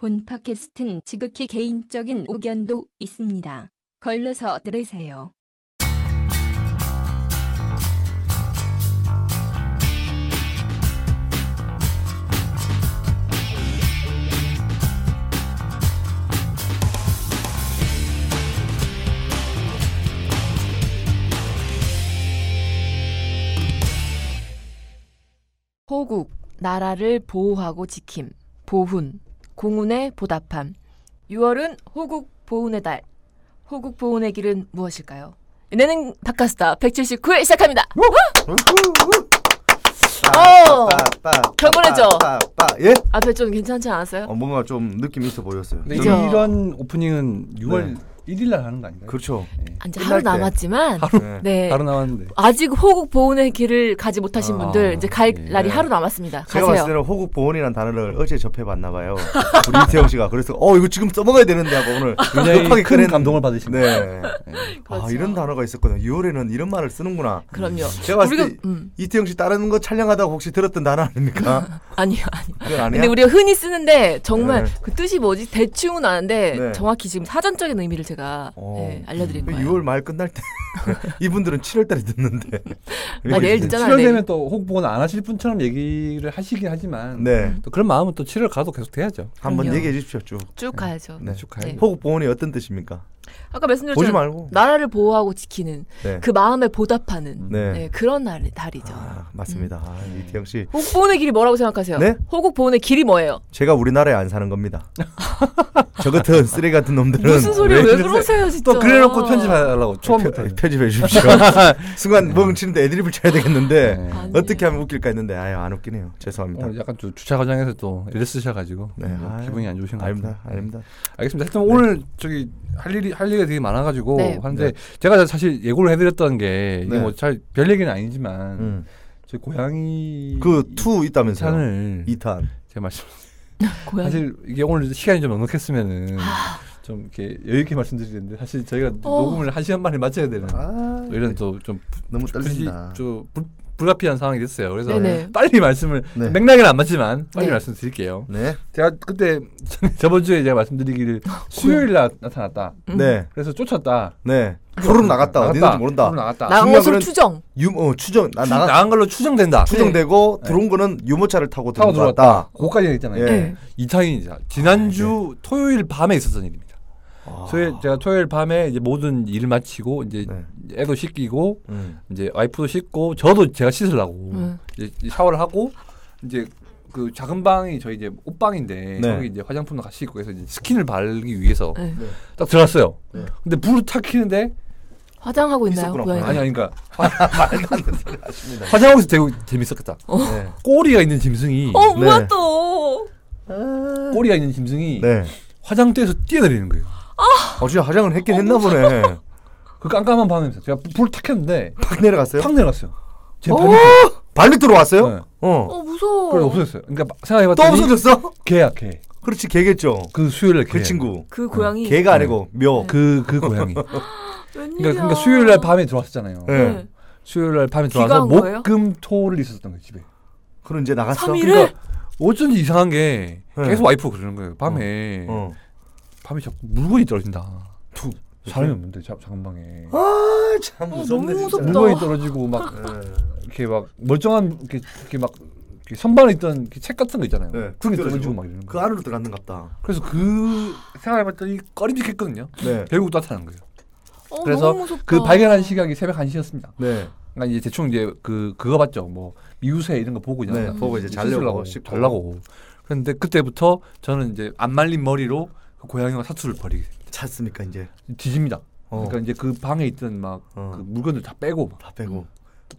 본 팟캐스트는 지극히 개인적인 의견도 있습니다. 걸러서 들으세요. 호국, 나라를 보호하고 지킴, 보훈, 공훈의 보답함. 6월은 호국 보훈의 달. 호국 보훈의 길은 무엇일까요? 예능 팟캐스트 179회 시작합니다. 경건했죠? 예? 앞에 좀 괜찮지 않았어요? 뭔가 좀 느낌이 있어 보였어요. 근데 이런 오프닝은 6월 1일 날 하는 거 아닌가요? 그렇죠. 네. 이제 하루 남았지만 하루 남았는데 아직 호국 보훈의 길을 가지 못하신 분들 이제 갈 날이 하루 남았습니다. 제가 가세요. 봤을 때는 호국 보훈이라는 단어를 어제 접해봤나 봐요. 우리 이태영 씨가. 그래서 이거 지금 써먹어야 되는데 하고 오늘 굉장히 큰 감동을 받으신 거예요. 네. 그렇죠. 이런 단어가 있었거든요. 6월에는 이런 말을 쓰는구나. 그럼요. 제가 봤을 때 이태영 씨 다른 거 촬영하다가 혹시 들었던 단어 아닙니까? 아니요. 그건 아니야? 근데 우리가 흔히 쓰는데 정말 그 뜻이 뭐지? 대충은 아는데 정확히 지금 사전적인 의미를 제가 알려드린 거예요. 6월 말 끝날 때 이분들은 7월 달에 듣는데 내일 듣잖아요. 7월 되면 또 호국 보훈 안 하실 분처럼 얘기를 하시긴 하지만 또 그런 마음은 또 7월 가도 계속 돼야죠. 한번 얘기해 주십시오. 쭉 가야죠. 쭉 가야죠. 호국 보훈이 어떤 뜻입니까? 아까 말씀드렸잖아요. 보지 말고 나라를 보호하고 지키는 그 마음에 보답하는 그런 달이죠. 맞습니다. 이태영 씨. 호국 보훈의 길이 뭐라고 생각하세요? 네? 호국 보훈의 길이 뭐예요? 제가 우리나라에 안 사는 겁니다. 저 같은 쓰레기 같은 놈들은 무슨 소리 왜 그러세요 진짜. 또 그래놓고 편집하려고 초반부터 편집해 주십시오. 순간 멍치는데 애드립을 쳐야 되겠는데 어떻게 하면 웃길까 했는데 안 웃기네요. 죄송합니다. 약간 좀 주차 과정에서 또 애를 쓰셔가지고 기분이 안 좋으신 것 같아요. 아닙니다. 알겠습니다. 하여튼 오늘 저기 할 얘기가 되게 많아가지고 하는데 제가 사실 예고를 해드렸던 게 이게 뭐 잘 별 얘기는 아니지만 저희 고양이 그 투 있다면서요? 2탄 제가 말씀 사실 이게 오늘 시간이 좀 넉넉했으면은 좀 이렇게 여유 있게 말씀드리는데 사실 저희가 녹음을 1시간 만에 마쳐야 되는 이런 또 좀 너무 떨린다. 좀 불가피한 상황이 됐어요. 그래서 네네. 빨리 말씀을 맥락은 안 맞지만 빨리 말씀드릴게요. 제가 그때 저번 주에 제가 말씀드리기를 수요일 날 나타났다. 그래서 쫓았다. 후루룩 나갔다. 어디는지 모른다. 나간 것으로 추정. 추정. 나간 걸로 추정된다. 추정되고 들어온 거는 유모차를 타고 들어왔다. 그거까지 있잖아요. 2차인이죠. 지난주 토요일 밤에 있었던 일입니다. 제가 토요일 밤에 이제 모든 일을 마치고 이제 애도 씻기고 이제 와이프도 씻고 저도 제가 씻으려고 이제 샤워를 하고 이제 그 작은 방이 저희 이제 옷방인데 저기 이제 화장품도 같이 있고 해서 이제 스킨을 바르기 위해서 딱 들어갔어요. 근데 불을 탁 켜는데 화장하고 있나요? 아니 그러니까 말도 안 되는 소리 하십니다. 화장하고 있어 되게 재밌었겠다. 꼬리가 있는 짐승이 뭐야 또 꼬리가 있는 짐승이 화장대에서 뛰어내리는 거예요. 진짜 화장을 했긴 했나 보네. 그 깜깜한 밤에서 제가 불을 탁 켰는데 팍 내려갔어요? 팍 내려갔어요. 제 발 밑으로 왔어요? 무서워. 그래 없어졌어요. 그러니까 생각해봤더니 또 없어졌어? 개야 개. 그렇지 개겠죠. 그 수요일날 그 친구. 그 고양이. 개가 아니고 묘. 그 고양이. 그러니까 수요일날 밤에 들어왔었잖아요. 수요일날 밤에 들어와서 목금토를 있었던 거예요 집에. 그럼 이제 나갔어. 3일을? 그러니까 어쩐지 이상한 게 계속 와이프가 그러는 거예요. 밤에 자꾸 물건이 떨어진다. 사람이 없는데 작은 방에. 참 무섭네 진짜. 물건이 떨어지고 막 이렇게 막 멀쩡한 이렇게 막 선반에 있던 책 같은 거 있잖아요. 그게 떨어지고 막 이러는 거. 그 안으로 들어갔는갑다. 그래서 생각해봤더니 꺼림직했거든요. 결국 나타난 거예요. 그래서 그 발견한 시각이 새벽 1시였습니다. 그러니까 이제 대충 이제 그거 봤죠. 뭐 미우새 이런 거 보고 이제 보고 이제 자려고 그런데 그때부터 저는 이제 안 말린 머리로 그 고양이와 사투를 벌이게 됩니다. 찾습니까 이제? 뒤집니다. 그러니까 이제 그 방에 있던 막 그 물건들 다 빼고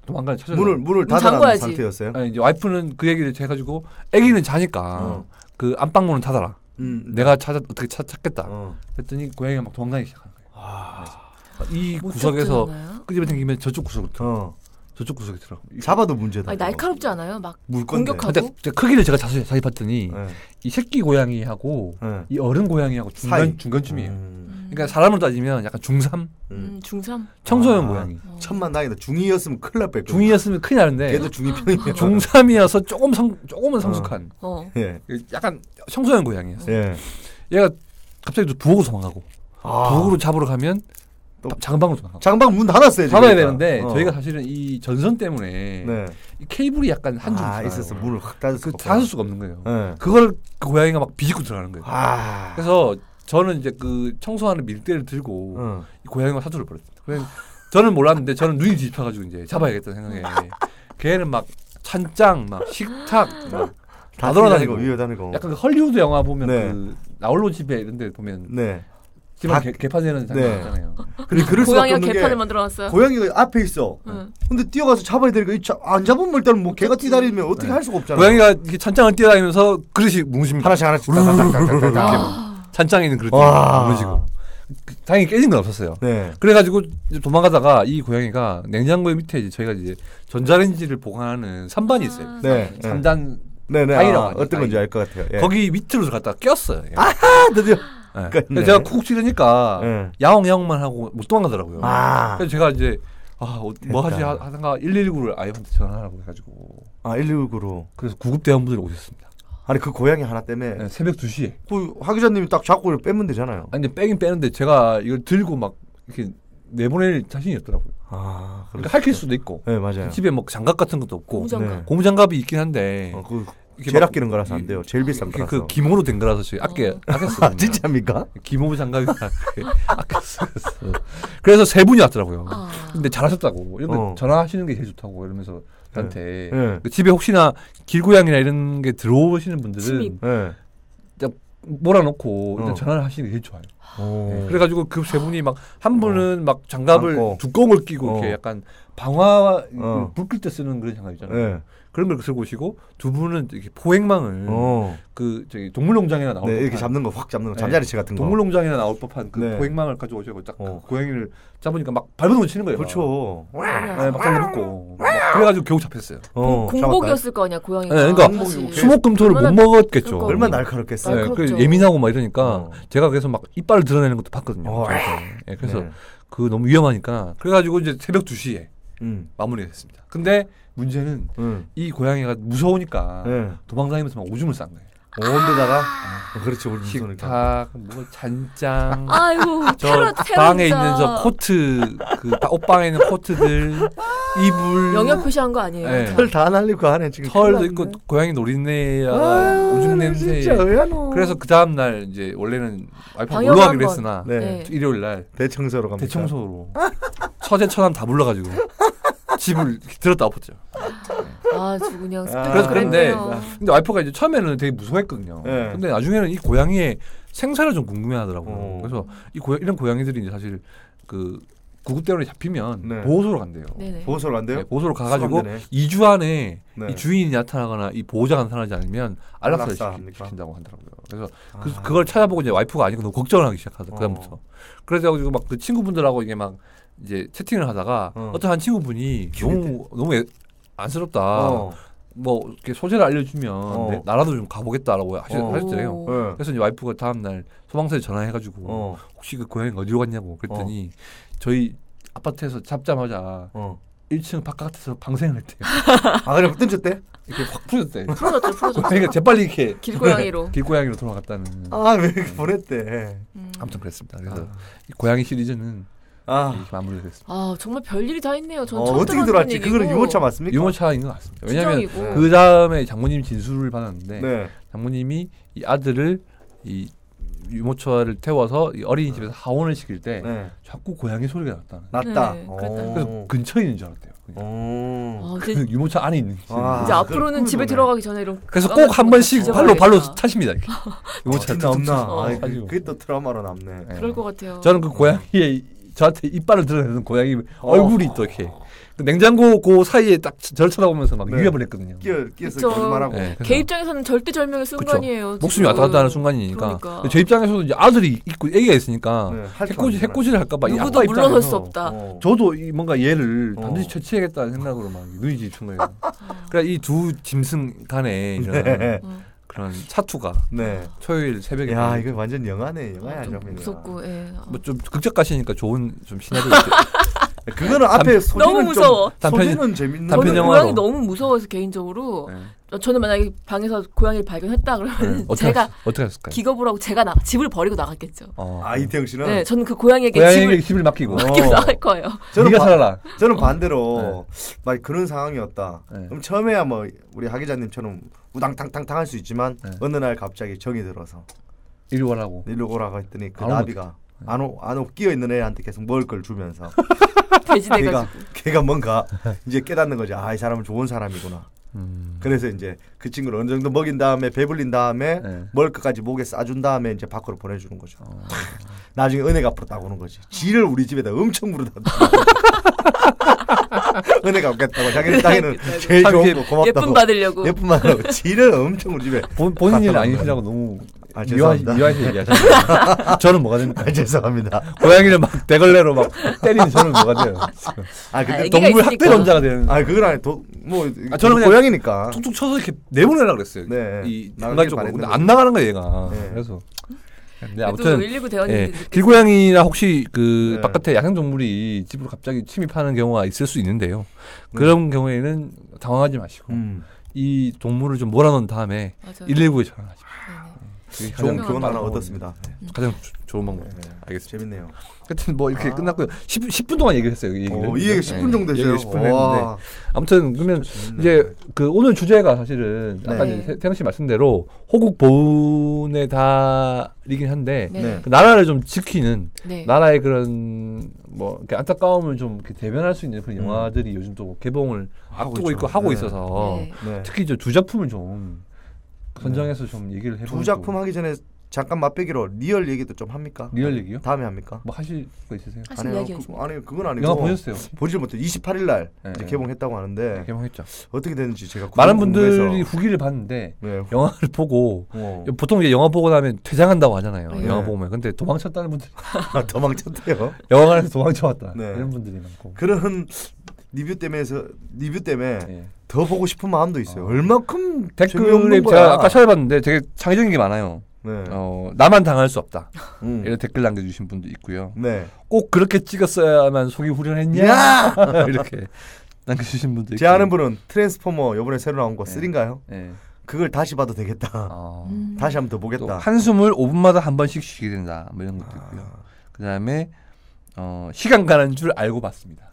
도망가는 찾아. 문을 닫아놓은 상태였어요. 아니, 이제 와이프는 그 얘기를 해가지고 아기는 자니까 그 안방 문을 닫아라. 내가 어떻게 찾겠다. 그랬더니 고양이가 막 도망가기 시작하는 거예요. 이 구석에서 끄집어 당기면 저쪽 구석부터 저쪽 구석에 들어. 잡아도 문제다. 아니, 날카롭지 않아요? 막 물 건데. 공격하고. 근데 크기를 제가 자세히 봤더니 네. 이 새끼 고양이하고 네. 이 어른 고양이하고 사이. 중간쯤이에요. 그러니까 사람으로 따지면 약간 중3 중3 청소년 고양이. 천만 다행이다. 중2였으면 큰일 날 뻔했거든. 중2였으면 큰일 나는데 걔도 중2 편이야. 중3이어서 조금은 성숙한 예. 약간 청소년 고양이였어. 예. 얘가 갑자기 또 부엌으로 도망가고 부엌으로 잡으러 가면 또 장방으로 도망가고. 장방 문 닫았어요. 지금. 닫아야 되는데 저희가 사실은 이 전선 때문에 네. 이 케이블이 약간 한 줄 있었어. 문을 확 닫을 수가 없구나. 닫을 수가 없는 거예요. 네. 그걸 그 고양이가 막 비집고 들어가는 거예요. 아. 그래서 저는 이제 그 청소하는 밀대를 들고 응. 이 고양이가 사투를 벌였습니다. 그래서 저는 몰랐는데 저는 눈이 뒤집혀가지고 이제 잡아야겠다는 생각에 걔는 막 찬장, 막 식탁, 다 돌아다니고 위에 다니고. 약간 그 헐리우드 영화 보면 네. 그 나홀로 집에 이런 데 보면 네. 집안 개판되는 장면 네. 있잖아요. 근데 그럴 수밖에 고양이가 없는 개판을 게 만들어놨어요. 고양이가 앞에 있어. 응. 근데 뛰어가서 잡아야 되니까 안 잡으면 일단 뭐 개가 뛰다니면 어떻게 할 수가 없잖아. 고양이가 이렇게 찬장을 뛰어다니면서 그릇이 뭉칩니다. 하나씩 딱딱딱딱딱. 찬장에 있는 그릇이 와. 무너지고 다행히 깨진 건 없었어요. 네. 그래가지고 이제 도망가다가 이 고양이가 냉장고 밑에 이제 저희가 이제 전자레인지를 보관하는 선반이 있어요. 네. 3단 네네. 다이라고 하죠, 어떤 건지 다이. 알 것 같아요. 예. 거기 밑으로 들어갔다가 꼈어요. 드디어. 네. 꼈네. 그래서 제가 쿡 찌르니까 네. 야옹야옹만 하고 못 도망가더라고요. 아. 그래서 제가 이제 뭐 하지 됐다. 하다가 119를 아이한테 전화하라고 해가지고 119로. 그래서 구급대원분들이 오셨습니다. 아니 그 고양이 하나 때문에 네, 새벽 2시에. 그 화 기자님이 딱 잡고 빼면 되잖아요. 아니 근데 빼긴 빼는데 제가 이걸 들고 막 이렇게 내보낼 자신이 없더라고요. 아. 그러니까 할킬 수도 있고 네 맞아요. 집에 뭐 장갑 같은 것도 없고 고무장갑. 네. 고무장갑이 있긴 한데 그 이렇게 제일 막 아끼는 거라서 안 돼요. 제일 비싼 이렇게 거라서. 그 기모로 된 거라서 저희 아꼈어요. 아 진짜입니까? 기모 장갑이 아꼈어요. 그래서 세 분이 왔더라고요. 근데 잘하셨다고. 이런 거 전화하시는 게 제일 좋다고 이러면서 저한테 네. 그 집에 혹시나 길고양이나 이런 게 들어오시는 분들은 침입. 네. 몰아놓고 일단 전화를 하시는 게 제일 좋아요. 오. 네. 그래가지고 그 세 분이 막 한 분은 막 장갑을 안고. 두꺼운 끼고 이렇게 약간 방화 불 끌 때 쓰는 그런 장갑 있잖아요. 네. 그런 걸 들고 오시고 두 분은 이렇게 포획망을 그 저기 동물농장이나 나올 네, 법한 이렇게 잡는 거 확 잡는 거 잠자리채 같은 거. 동물농장이나 나올 법한 그 네. 포획망을 가져오시고 딱 그 고양이를 잡으니까 막 발버둥 치는 거예요. 그렇죠. 네, 막 달려붙고 그래가지고 겨우 잡혔어요. 공복이었을 거 아니야 고양이가. 네, 그러니까 사실. 수목금토를 못 얼마나- 먹었겠죠. 그러니까 얼마나 날카롭겠어요. 네, 날카롭죠. 그 예민하고 막 이러니까 제가 그래서 막 이빨을 드러내는 것도 봤거든요. 네, 그래서 네. 그 너무 위험하니까 그래가지고 이제 새벽 2시에 마무리가 됐습니다. 근데 문제는 이 고양이가 무서우니까 네. 도망다니면서 막 오줌을 싼 거예요. 온데다가 그렇지 우리 무서우니까. 식탁, 뭐 잔장, 아이고 저 방에 있는 저 코트, 그 옷방에 있는 코트들, 이불, 영역 표시한 거 아니에요? 네. 다. 털 다 날리고 하네 지금. 털도 큰일 있고 났네. 고양이 노린내야 아유, 오줌 냄새. 진짜 의아노. 그래서 그 다음 날 이제 원래는 와이프가 방역 놀러 가기로 한번. 했으나 네. 네. 일요일 날 대청소로 갑니다. 대청소로 처제처남 다 불러가지고 집을 이렇게 들었다 엎었죠. 아주 그냥 그래서 그런데 그랬네요. 근데 와이프가 이제 처음에는 되게 무서워했거든요. 네. 근데 나중에는 이 고양이의 생사를 좀 궁금해하더라고요. 어. 그래서 이런 고양이들이 이제 사실 그 구급대원에 잡히면 네. 보호소로 간대요. 네네. 보호소로 안 돼요? 네, 보호소로 가가지고 수감되네. 2주 안에 네. 이 주인이 나타나거나 이 보호자가 나타나지 않으면 안락사를 안락사합니까? 시킨다고 하더라고요. 그래서 그걸 찾아보고 이제 와이프가 아니고 너무 걱정을 하기 시작하더라고요. 그다음부터. 그래가지고 막 그 친구분들하고 이게 막 이제 채팅을 하다가 어떤 한 친구분이 너무 안쓰럽다. 뭐 이렇게 소재를 알려주면 나라도 좀 가보겠다라고 하셨대요. 그래서 이제 와이프가 다음 날 소방서에 전화해가지고 혹시 그 고양이가 어디로 갔냐고 그랬더니 저희 아파트에서 잡자마자 1층 바깥에서 방생을 했대요. 아 그래 던졌대? 이렇게 확 풀어졌대. 풀어졌죠. 고양이가 재빨리 이렇게 길고양이로. 길고양이로 돌아갔다는. 아왜 이렇게 보냈대? 아무튼 그랬습니다. 그래서 이 고양이 시리즈는 이렇게 마무리가 됐습니다. 아 정말 별일이 다 있네요. 전 처음 어떻게 들어왔지? 그거는 유모차 맞습니까? 유모차인 것 같습니다. 왜냐하면 추정이고. 그 다음에 장모님 진술을 받았는데 네. 장모님이 이 아들을 이 유모차를 태워서 이 어린이집에서 하원을 시킬 때 네. 자꾸 고양이 소리가 났다는. 났다. 네, 그랬다. 그래서 근처에 있는 줄 알았대요. 아, 그 유모차 안에 있는. 아, 이제 앞으로는 그걸 집에 꿈을 들어가기 전에 이런. 그래서 꼭 한 번씩 발로 타십니다. 이렇게. 유모차 없나? 툭툭 아이, 가지고. 그게 또 트라우마로 남네. 그럴 것 같아요. 저는 그 고양이의 저한테 이빨을 드러내는 고양이 얼굴이 또 이렇게 그 냉장고 그 사이에 딱 저를 쳐다보면서 막 네. 위협을 했거든요. 끼어서 그쵸. 거짓말하고. 네, 걔 입장에서는 절대절명의 순간이에요. 목숨이 왔다 갔다 하는 순간이니까. 그러니까. 제 입장에서도 이제 아들이 있고 애기가 있으니까 네, 할게 없잖아요. 해코지를 할까봐 이 누구도 아빠 물러설 수 입장에서 없다. 저도 이 뭔가 얘를 어. 반드시 처치해야겠다는 생각으로 막 눈이 지친 거예요. 그러니까 이 두 짐승 간의 이런 네. 그런 사투가 네. 토요일 새벽에 야 이거 완전 영화네. 영화야 좀 장면이야. 무섭고, 예. 뭐좀 극적 가시니까 좋은 좀 시나리오 그거는 앞에 소리는 너무 무서워. 소리는 재밌는. 단편 저는 영화로. 고양이 너무 무서워서 개인적으로 저는 만약에 방에서 고양이를 발견했다 그러면 제가 어떻게 했을까요? 기겁을 하고 제가 집을 버리고 나갔겠죠. 이태영 씨는. 네, 저는 그 고양이에게 고양이에게 집을 맡기고 맡기고 나갈 거예요. 네가 살아라. 저는 반대로 막 그런 상황이었다. 네. 그럼 처음에야 뭐 우리 하 기자님처럼 우당탕탕탕 할 수 있지만 네. 어느 날 갑자기 정이 들어서 이리 오라고. 일로 오라고 했더니 그 안 오면 나비가 안 오 끼어 있는 애한테 계속 먹을 걸 주면서 돼지돼가지고. 걔가 뭔가 이제 깨닫는 거지. 이 사람은 좋은 사람이구나. 그래서 이제 그 친구를 어느 정도 먹인 다음에 배불린 다음에 먹을 것까지 목에 싸준 다음에 이제 밖으로 보내주는 거죠. 나중에 은혜가 앞으로 딱 오는 거지. 지를 우리 집에다 엄청 물어다. 은혜가 없겠다고 자기는 땅에는 제일 좋은 거 고맙다고. 예쁨 받으려고. 예쁨 받으려고 지를 엄청 우리 집에. 본인 일 아니시라고 너무 죄송합니다. 미화해서 얘기하셨어요. 저는 뭐가 됩니까? 죄송합니다. 고양이를 막 대걸레로 막 때리는 저는 뭐가 돼요? 근데 애기가 동물 있으니까. 학대론자가 되는. 그건 아니 뭐 저는 그냥 고양이니까. 툭툭 쳐서 이렇게 내보내라 그랬어요. 네. 이 나가길 순간적으로. 근데 바랬는데. 안 나가는 거야 얘가. 네. 그래서. 네, 그래도 아무튼 119 대원님들 길고양이나 혹시 그 네. 바깥에 야생동물이 집으로 갑자기 침입하는 경우가 있을 수 있는데요. 그런 경우에는 당황하지 마시고 이 동물을 좀 몰아넣은 다음에 맞아요. 119에 전화하십시오. 네네. 그게 좋은 가장 교훈 하나 빠르고 얻었습니다. 가장 좋은 방법. 네. 알겠습니다. 재밌네요. 하여튼 뭐 이렇게 끝났고요. 10분 동안 얘기를 했어요. 이 얘기를. 이 얘기 10분 정도 했어요. 얘기 10분 했는데 아무튼 그러면 이제 그 오늘 주제가 사실은 아까 네. 이제 태영 씨 말씀대로 호국 보훈의 달이긴 한데 네. 그 나라를 좀 지키는 네. 나라의 그런 뭐 이렇게 안타까움을 좀 이렇게 대변할 수 있는 그런 영화들이 요즘 또 개봉을 앞두고 있고 하고 네. 있어서 네. 특히 이제 두 작품을 좀 선정해서 좀 얘기를 해보고 두 작품 하기 전에 잠깐 맛배기로 리얼 얘기도 좀 합니까? 리얼 얘기요? 다음에 합니까? 뭐 하실 거 있으세요? 하실 아니요. 이야기 아니 그건 아니고 영화 보셨어요? 보질 못해. 28일 날 네. 이제 개봉했다고 하는데 개봉했죠. 어떻게 되는지 제가 많은 궁금해서. 분들이 후기를 봤는데 네. 영화를 보고 어. 보통 이제 영화 보고 나면 퇴장한다고 하잖아요. 네. 영화 보면 근데 도망쳤다는 분들 도망쳤대요. 영화관에서 도망쳐왔다 네. 이런 분들이 많고 그런 리뷰 때문에 예. 더 보고 싶은 마음도 있어요. 얼마큼 댓글에 재미없는 거야. 제가 아까 찾아봤는데 되게 창의적인 게 많아요. 네. 나만 당할 수 없다 음. 이런 댓글 남겨주신 분도 있고요. 네. 꼭 그렇게 찍었어야만 속이 후련했냐 야! 이렇게 남겨주신 분도 있고. 제 아는 분은 트랜스포머 이번에 새로 나온 거 네. 3인가요? 예. 그걸 다시 봐도 되겠다. 다시 한번 더 또 보겠다. 한숨을 5분마다 한 번씩 쉬게 된다 뭐 이런 것도 있고요. 그다음에 시간 가는 줄 알고 봤습니다.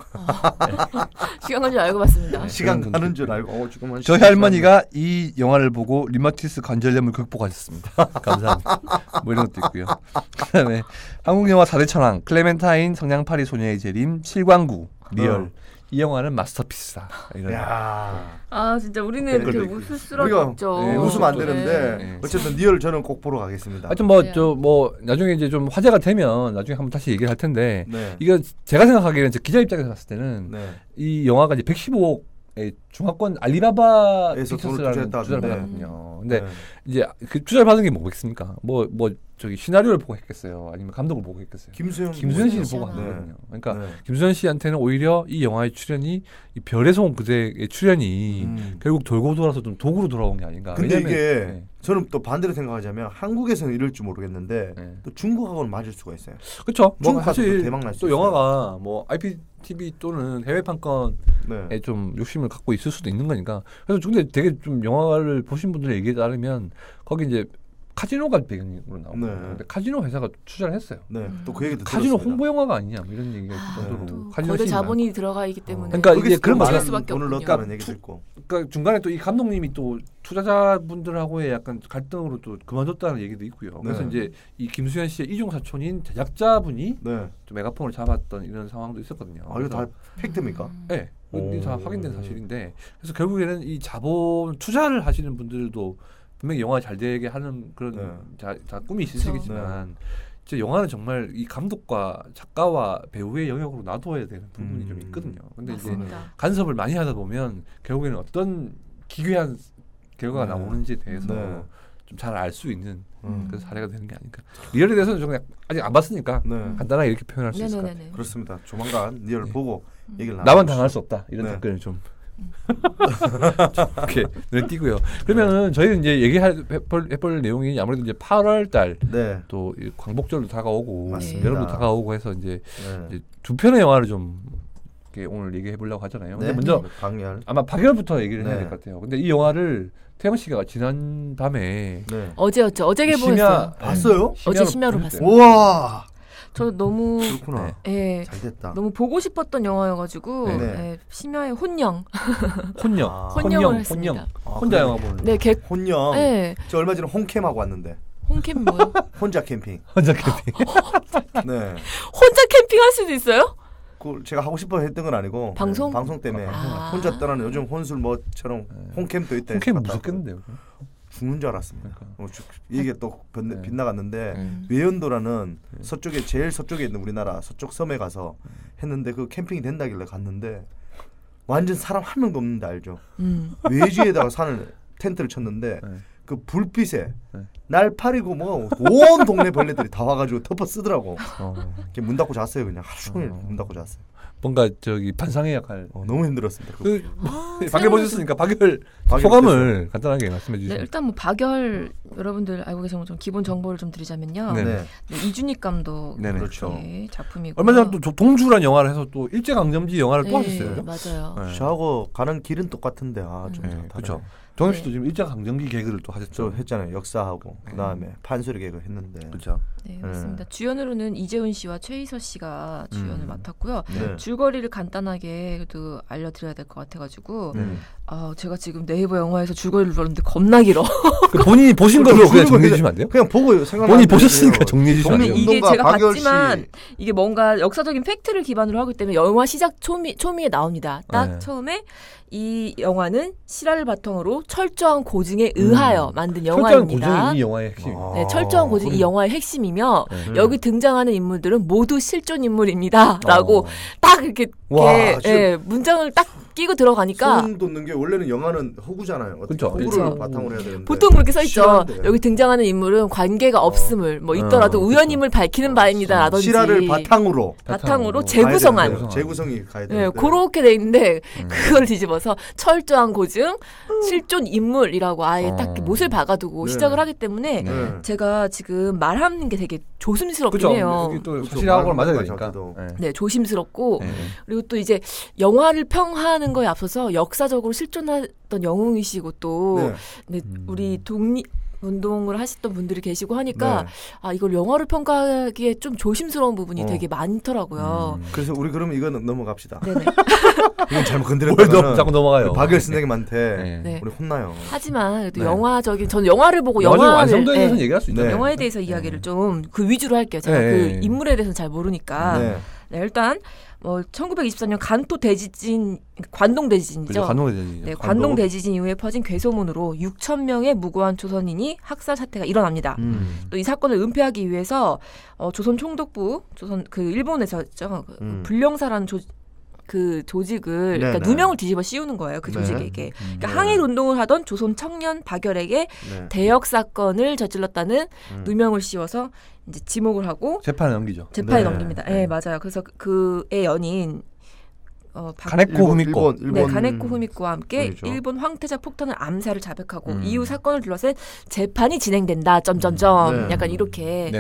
시간 건줄 알고 봤습니다. 시간 그런 가는 분들. 줄 알고 지금 저희 할머니가 이 영화를 보고 류마티스 관절염을 극복하셨습니다. 감사합니다. 뭐 이런 것도 있고요. 그다음에 한국 영화 4대 천왕 클레멘타인 성냥팔이 소녀의 재림 실광구 리얼 이 영화는 마스터피스다. 이런. 야. 아 진짜 우리는 댓글 이렇게 댓글. 웃을 수밖에 우리가 없죠. 네, 웃으면 안 네. 되는데 네. 어쨌든 리얼 저는 꼭 보러 가겠습니다. 하여튼 뭐 네. 저 뭐 나중에 이제 좀 화제가 되면 나중에 한번 다시 얘기를 할 텐데 네. 이거 제가 생각하기에는 기자 입장에서 봤을 때는 네. 이 영화가 이제 115억의 중화권 알리바바 에서 돈을 픽처스라는 투자했다 투자를 하던데. 받았거든요. 근데 네. 이제 그 투자를 받은 게 뭐겠습니까? 뭐 저기 시나리오를 보고 했겠어요? 아니면 감독을 보고 했겠어요? 김수현 김수현 씨를 씨잖아. 보고 한 거거든요. 그러니까 네. 김수현 씨한테는 오히려 이 영화의 출연이 이 별에서 온 그대의 출연이 결국 돌고 돌아서 좀 도구로 돌아온 게 아닌가. 근데 왜냐면, 이게 네. 저는 또 반대로 생각하자면 한국에서는 이럴 줄 모르겠는데 네. 또 중국하고는 맞을 수가 있어요. 그렇죠. 뭐 중국 가서 또 사실 대박 날 수 또 있어요. 영화가 뭐 IPTV 또는 해외 판권에 네. 좀 욕심을 갖고 있을 수도 있는 거니까. 그래서 근데 되게 좀 영화를 보신 분들의 얘기에 따르면 거기 이제 카지노가 배경으로 나오고 네. 근데 카지노 회사가 투자를 했어요. 네. 또 그 얘기도 카지노 들었습니다. 홍보 영화가 아니냐 뭐 이런 얘기가 있을 정도로 또 카지노 거대 씬이 자본이 들어가 있기 때문에 그러니까 이게 거기서 그런 또 거죠. 많은 수밖에 돈을 없군요. 넣었다는 얘기도 있고. 그러니까 중간에 또 이 감독님이 또 투자자분들하고의 약간 갈등으로 또 그만뒀다는 얘기도 있고요. 그래서 네. 이제 이 김수현 씨의 이중 사촌인 제작자분이 네. 좀 메가폰을 잡았던 이런 상황도 있었거든요. 아 이거 다 팩트입니까? 네, 이게 다 오. 확인된 사실인데 그래서 결국에는 이 자본 투자를 하시는 분들도 분명히 영화 잘 되게 하는 그런 네. 다 꿈이 있으시겠지만 진짜 영화는 정말 이 감독과 작가와 배우의 영역으로 놔둬야 되는 부분이 좀 있거든요. 근데 맞습니다. 이제 간섭을 많이 하다 보면 결국에는 어떤 기괴한 결과가 나오는지에 대해서 좀 잘 알 수 있는 그런 사례가 되는 게 아닐까. 리얼에 대해서는 좀 아직 안 봤으니까 간단하게 이렇게 표현할 수 있을 것 같아요. 그렇습니다. 조만간 리얼 보고 얘기를 나만 당할 수 없다 이런 댓글을 좀 이렇게 눈에 띄고요. 그러면은 저희는 이제 해볼 내용이 아무래도 이제 8월달 또 광복절도 다가오고 여름도 다가오고 해서 이제 두 편의 영화를 좀 이렇게 오늘 얘기해 보려고 하잖아요. 근데 먼저 아마 박열부터 얘기를 해야 될 것 같아요. 근데 이 영화를 태영 씨가 지난 밤에 어제였죠. 어제 개봉했어요. 봤어요? 어제 심야로 봤어요. 우와. 저 너무 잘됐다. 너무 보고 싶었던 영화여가지고 심야에 혼영을 했습니다. 혼자 영화 보는. 혼영. 저 얼마 전에 홈캠하고 왔는데. 홈캠 뭐요? 혼자 캠핑. 혼자 캠핑. 혼자 캠핑할 수도 있어요? 그걸 제가 하고 싶어 했던 건 아니고 방송 때문에 혼자 떠나는 요즘 혼술 뭐처럼 홈캠도 있다. 홈캠 무섭겠는데요. 죽는 줄 알았습니다. 이게 또 빗나갔는데 외연도라는 서쪽에 제일 서쪽에 있는 우리나라 서쪽 섬에 가서 했는데 그 캠핑이 된다길래 갔는데 완전 사람 한 명도 없는데 알죠? 외지에다가 텐트를 쳤는데 그 불빛에 날파리고 뭐 온 동네 벌레들이 다 와가지고 덮어 쓰더라고. 문 닫고 잤어요. 그냥 하루 종일 문 닫고 잤어요. 뭔가 저기 반상의 역할. 너무 힘들었습니다. 박열 보셨으니까 박열 소감을 간단하게 말씀해 주시죠. 일단 뭐 박열 여러분들 알고 계신 것처럼 기본 정보를 좀 드리자면요. 이준익 감독 그렇죠. 작품이고 얼마 전에 또 동주란 영화를 해서 또 일제강점기 영화를 또 하셨어요. 맞아요. 저하고 가는 길은 똑같은데 그렇죠. 동엽 씨도 지금 일제강점기 개그를 또 하셨죠. 했잖아요. 역사하고 그다음에 판소리 개그 했는데. 그렇죠. 네, 그렇습니다. 주연으로는 이재훈 씨와 최희서 씨가 주연을 맡았고요. 줄거리를 간단하게 그래도 알려드려야 될 것 같아가지고 제가 지금 네이버 영화에서 줄거리를 봤는데 겁나 길어. 본인이 보신 걸로 그냥 정리해 주시면 안 돼요? 그냥 보고 생각나는 본인이 보셨으니까 정리해 주시면 안 돼요? 이게 제가 봤지만 이게 뭔가 역사적인 팩트를 기반으로 하기 때문에 영화 시작 초미에 나옵니다. 딱 처음에 이 영화는 실화를 바탕으로 철저한 고증에 의하여 만든 영화입니다. 철저한 고증이 이 영화의 핵심. 네, 철저한 고증이 이 영화의 핵심이며 여기 등장하는 인물들은 모두 실존 인물입니다.라고 딱 이렇게 문장을 딱 끼고 들어가니까 소름 돋는 게 원래는 영화는 허구잖아요. 그렇죠. 허구를 바탕으로 해야 되는데 보통 그렇게 써 있죠. 여기 등장하는 인물은 관계가 없음을 뭐 있더라도 우연임을 밝히는 바입니다라든지 실화를 바탕으로 재구성한 재구성이 가야 되는데 그렇게 돼 있는데 그걸 뒤집어서 철저한 고증 실존 인물이라고 아예 딱 못을 박아두고 시작을 하기 때문에 제가 지금 말하는 게 되게 조심스럽긴 해요. 여기 또 사실하고는 맞아야 되니까. 네, 조심스럽고 그리고 또 이제 영화를 평하는 거에 앞서서 역사적으로 실존했던 영웅이시고 또 우리 독립운동을 하셨던 분들이 계시고 하니까 이걸 영화로 평가하기에 좀 조심스러운 부분이 되게 많더라고요. 그래서 우리 그러면 이거는 넘어갑시다. 네네. 이건 잘못 건드렸다면 자꾸 넘어가요. 박열 선생님한테 우리 혼나요. 하지만 그래도 영화적인 저는 영화를 보고 완성도에 대해서 얘기할 수 있죠. 영화에 대해서 이야기를 좀 그 위주로 할게요. 제가 그 인물에 대해서는 잘 모르니까. 일단 1924년 관동 대지진이죠. 관동 대지진 이후에 퍼진 괴소문으로 6천 명의 무고한 조선인이 학살 사태가 일어납니다. 또 이 사건을 은폐하기 위해서 조선 총독부, 일본에서 불령사라는 그 조직을 그러니까 누명을 뒤집어 씌우는 거예요. 그 조직에게. 그러니까 항일 운동을 하던 조선 청년 박열에게 대역 사건을 저질렀다는 누명을 씌워서 이제 지목을 하고 재판에 넘기죠. 재판에 넘깁니다. 네, 맞아요. 그래서 그의 연인 가네코 후미코. 가네코 후미코와 함께 그렇죠. 일본 황태자 폭탄을 암살을 자백하고 이후 사건을 둘러싼 재판이 진행된다. 약간 이렇게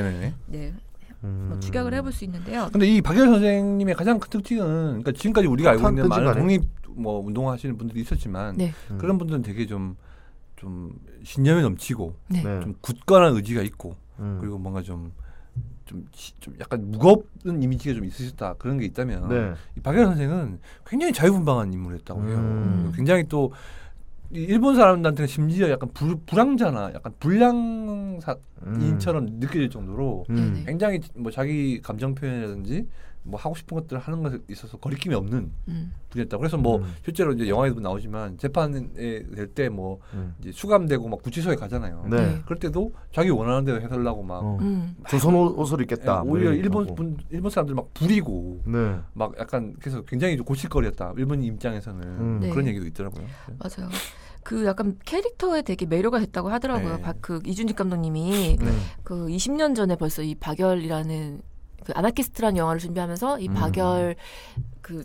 추격을 해볼 수 있는데요. 근데 이 박열 선생님의 가장 큰 특징은 그러니까 지금까지 우리가 알고 있는 많은 독립 운동하시는 분들이 있었지만 그런 분들은 되게 좀 신념이 넘치고 좀 굳건한 의지가 있고 그리고 뭔가 좀 약간 무겁은 이미지가 좀 있으셨다 그런 게 있다면 이 박열 선생은 굉장히 자유분방한 인물이었다고 해요. 굉장히 또 일본 사람들한테는 심지어 약간 불황자나 약간 불량인처럼 느껴질 정도로 굉장히 자기 감정 표현이라든지 뭐 하고 싶은 것들 하는 것에 있어서 거리낌이 없는 분이었다. 그래서 뭐 실제로 이제 영화에도 나오지만 재판에 될 때 뭐 이제 수감되고 막 구치소에 가잖아요. 네. 그럴 때도 자기 원하는 대로 해달라고 막 조선 옷을 입겠다. 오히려 일본 사람들 막 부리고 네. 막 약간 그래서 굉장히 좀 고칠거리였다. 일본 입장에서는 네. 그런 얘기도 있더라고요. 맞아요. 그 약간 캐릭터에 되게 매료가 됐다고 하더라고요. 네. 그 이준직 감독님이 그 20년 전에 벌써 이 박열이라는 그 아나키스트라는 영화를 준비하면서 이 박열 그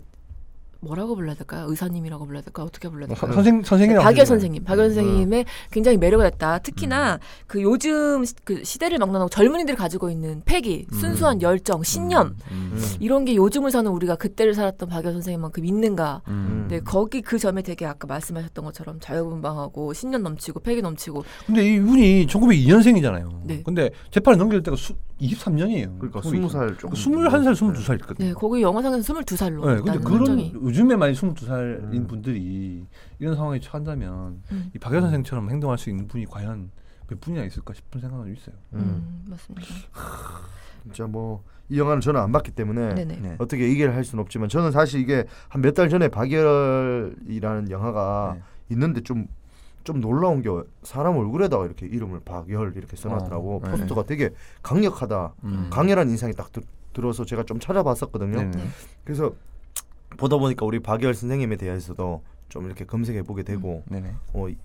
뭐라고 불러야 될까요? 의사님이라고 불러야 될까요? 어떻게 불러야 될까요? 선생이라고 박열 선생님, 박열 선생님의 굉장히 매력이 됐다. 특히나 그 요즘 그 시대를 막론하고 젊은이들이 가지고 있는 패기, 순수한 열정, 신념 이런 게 요즘을 사는 우리가 그때를 살았던 박열 선생님만큼 있는가? 네, 거기 그 점에 되게 아까 말씀하셨던 것처럼 자유분방하고 신념 넘치고 패기 넘치고. 근데 이분이 1902년생이잖아요. 네. 근데 재판을 넘길 때가 23년이에요. 그러니까 20살 조금 21살, 22살이거든요. 네, 거기 영화상에서 22살로. 네, 근데 그런 설정이. 요즘에 많이 22살인 분들이 이런 상황에 처한다면 이 박열 선생처럼 행동할 수 있는 분이 과연 몇 분이나 있을까 싶은 생각은 있어요. 맞습니다. 진짜 뭐 이 영화는 저는 안 봤기 때문에 네네. 어떻게 얘기를 할 수는 없지만 저는 사실 이게 한 몇 달 전에 박열이라는 영화가 있는데 좀 놀라운 게 사람 얼굴에다가 이렇게 이름을 박열 이렇게 써놨더라고. 포스터가 되게 강력하다. 강렬한 인상이 딱 들어서 제가 좀 찾아봤었거든요. 그래서 보다 보니까 우리 박열 선생님에 대해서도 좀 이렇게 검색해 보게 되고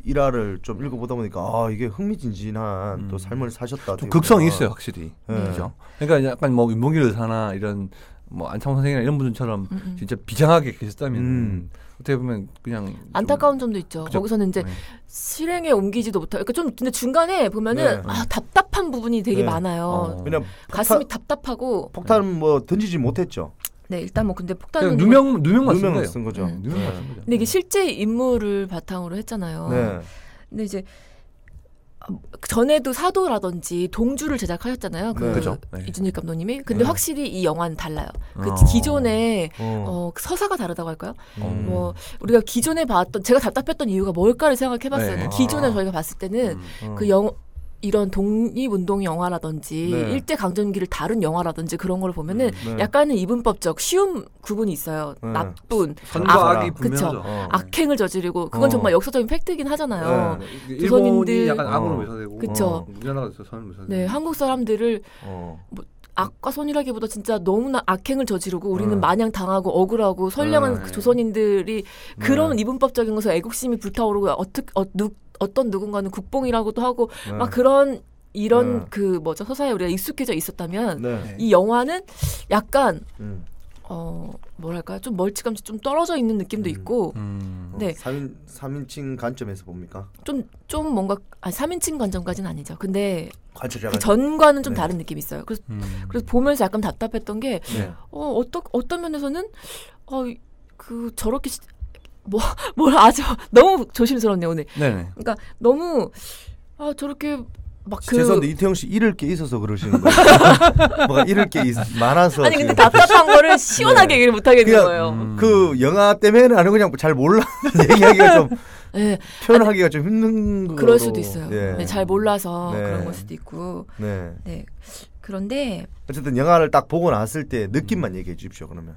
일화를 좀 읽어보다 보니까 아 이게 흥미진진한 또 삶을 사셨다. 좀 극성이 있어요, 확실히. 네. 그렇죠. 그러니까 약간 뭐 윤봉길 의사나 이런 뭐 안창호 선생이나 이런 분들처럼 진짜 비장하게 계셨다면 어떻게 보면 그냥 안타까운 점도 있죠. 그죠? 거기서는 이제 실행에 옮기지도 못하고, 그러니까 좀 근데 중간에 보면은 답답한 부분이 되게 많아요. 그냥 가슴이 답답하고. 폭탄 뭐 던지지 못했죠. 네, 일단 뭐 근데 폭탄은 누명만 쓴 거예요. 쓴 거죠. 누명만 쓴 거죠. 근데 이게 실제 인물을 바탕으로 했잖아요. 네. 근데 이제 전에도 사도라든지 동주를 제작하셨잖아요. 그 그죠. 이준익 감독님이. 근데 확실히 이 영화는 달라요. 그 기존의 서사가 다르다고 할까요? 뭐 우리가 기존에 봤던, 제가 답답했던 이유가 뭘까를 생각해봤어요. 기존에 저희가 봤을 때는 그 이런 독립운동 영화라든지 일제 강점기를 다룬 영화라든지 그런 걸 보면은 약간은 이분법적 쉬운 구분이 있어요. 나쁜 선과 악이 분명하죠. 악행을 저지르고 그건 정말 역사적인 팩트이긴 하잖아요. 일본이 약간 악으로 묘사되고 그쵸. 우리나라가 선을 묘사되고. 네, 한국 사람들을 뭐 악과 선이라기보다 진짜 너무나 악행을 저지르고 우리는 마냥 당하고 억울하고 선량한 그 조선인들이 그런 이분법적인 것에 애국심이 불타오르고 어떤 누군가는 국뽕이라고도 하고 막 그런 이런 그 뭐죠, 서사에 우리가 익숙해져 있었다면 이 영화는 약간 뭐랄까 좀 멀찌감치 좀 떨어져 있는 느낌도 있고 네. 3인칭 관점에서 봅니까? 좀 뭔가 3인칭 관점까지는 아니죠. 근데 관찰자가 그 전과는 좀 다른 느낌이 있어요. 그래서 보면서 약간 답답했던 게 어떤 면에서는 그 저렇게 뭘 아주 너무 조심스럽네요 오늘. 네네. 그러니까 너무 저렇게 막 죄송한데 이태영 씨 잃을 게 있어서 그러시는 거예요. 뭐가 잃을 게 많아서. 아니 근데 답답한 거를 시원하게 얘기를 못 하겠는 거예요. 그 영화 때문에는 아니고 그냥 잘 몰라 얘기하기가 좀 표현하기가 좀 힘든 그럴 수도 있어요. 네. 네, 잘 몰라서 그런 걸 수도 있고. 네. 그런데 어쨌든 영화를 딱 보고 났을 때 느낌만 얘기해 주십시오. 그러면.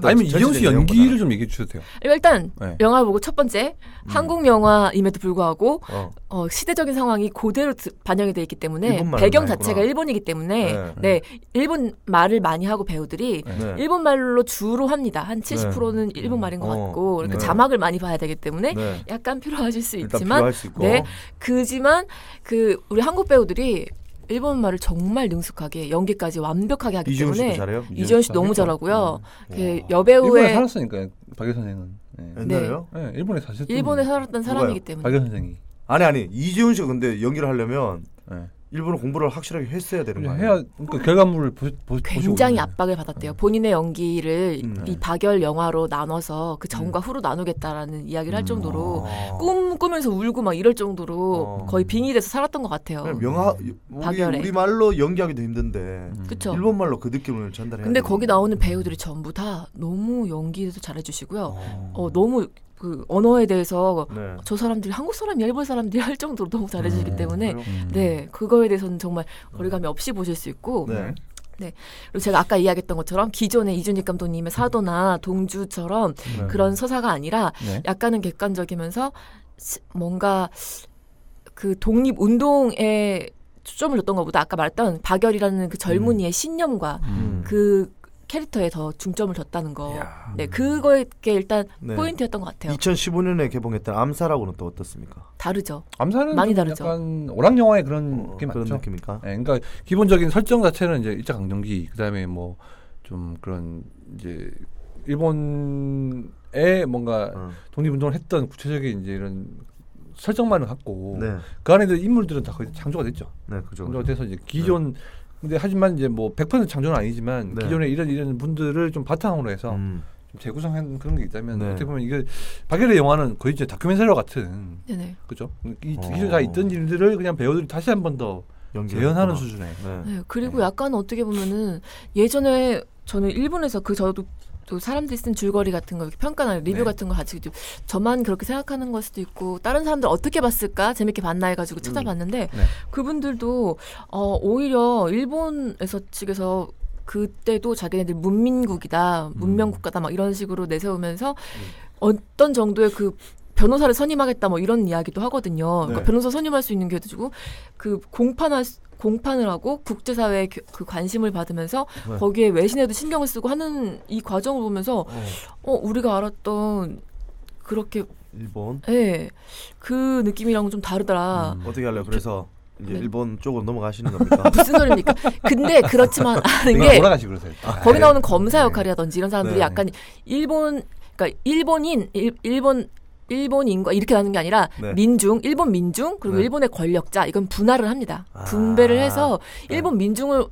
아니면 이재용 씨 연기를 좀 얘기해 주셔도 돼요. 일단 영화 보고 첫 번째 한국 영화임에도 불구하고 시대적인 상황이 그대로 반영이 돼 있기 때문에 배경 자체가 일본이기 때문에 일본 말을 많이 하고 배우들이 일본 말로 주로 합니다. 한 70%는 일본 말인 것 같고 그러니까 자막을 많이 봐야 되기 때문에 약간 필요하실 수 있지만 그지만 그 우리 한국 배우들이 일본 말을 정말 능숙하게 연기까지 완벽하게 하기 때문에 이재용 씨 너무 잘하고요. 그 여배우의 일본에 살았으니까 박열 선생은 옛날에요? 네, 일본에 사셨던 일본에 살았던 사람이기 때문에. 박열 선생이. 아니 이재용 씨가 근데 연기를 하려면 일본어 공부를 확실하게 했어야 되는 거예요. 해야 그러니까 결과물을 굉장히 압박을 받았대요. 본인의 연기를 이 박열 영화로 나눠서 그 전과 후로 나누겠다라는 이야기를 할 정도로 꾸면서 울고 막 이럴 정도로 거의 빙의돼서 살았던 것 같아요. 우리 말로 연기하기도 힘든데 그쵸? 일본 말로 그 느낌을 전달해야. 근데 거기 나오는 배우들이 전부 다 너무 연기도 잘해주시고요. 너무 그 언어에 대해서 저 사람들이 한국 사람이 일본 사람들이 할 정도로 너무 잘해주시기 때문에 그거에 대해서는 정말 거리감이 없이 보실 수 있고 네. 그리고 제가 아까 이야기했던 것처럼 기존의 이준익 감독님의 사도나 동주처럼 그런 서사가 아니라 약간은 객관적이면서 뭔가 그 독립운동에 초점을 뒀던 것보다 아까 말했던 박열이라는 그 젊은이의 신념과 그 캐릭터에 더 중점을 뒀다는 거. 네, 그거에 일단 포인트였던 것 같아요. 2015년에 개봉했던 암사라고는 또 어떻습니까? 다르죠. 암사는 많이 다르죠. 약간 오락 영화의 그런 게 그런 맞죠. 느낌입니까? 네, 그러니까 기본적인 설정 자체는 이제 일제 강점기, 그다음에 뭐 좀 그런 이제 일본에 뭔가 독립운동을 했던 구체적인 이제 이런 설정만을 갖고 그 안에 인물들은 다 거의 창조가 됐죠. 네, 그죠. 창조가 돼서 이제 기존 근데 하지만 이제 뭐 100% 창조는 아니지만 기존에 이런 분들을 좀 바탕으로 해서 좀 재구성한 그런 게 있다면 어떻게 보면 이게 박열의 영화는 거의 이제 다큐멘터리 같은 그죠? 기존에 다 있던 일들을 그냥 배우들이 다시 한 번 더 재현하는 수준의. 네, 그리고 약간 어떻게 보면은 예전에 저는 일본에서 저도 또 사람들이 쓴 줄거리 같은 거 평가나 리뷰 같은 거 같이 저만 그렇게 생각하는 걸 수도 있고 다른 사람들 어떻게 봤을까 재밌게 봤나 해가지고 찾아봤는데 그분들도 오히려 일본에서 측에서 그때도 자기네들 문민국이다 문명국가다 막 이런 식으로 내세우면서 어떤 정도의 그 변호사를 선임하겠다 뭐 이런 이야기도 하거든요. 그러니까 변호사 선임할 수 있는 게 가지고 그 공판을 하고 국제사회에 그 관심을 받으면서 거기에 외신에도 신경을 쓰고 하는 이 과정을 보면서 우리가 알았던 그렇게 일본 그 느낌이랑은 좀 다르더라. 어떻게 할래요? 그래서 이제 일본 쪽으로 넘어가시는 겁니까? 무슨 소리입니까? 근데 그렇지만 하는 게 돌아가시 그러세요. 거기 나오는 검사 역할이라든지 이런 사람들이 약간 그러니까 일본인과 이렇게 나누는 게 아니라 일본 민중 그리고 일본의 권력자 이건 분할을 합니다. 분배를 해서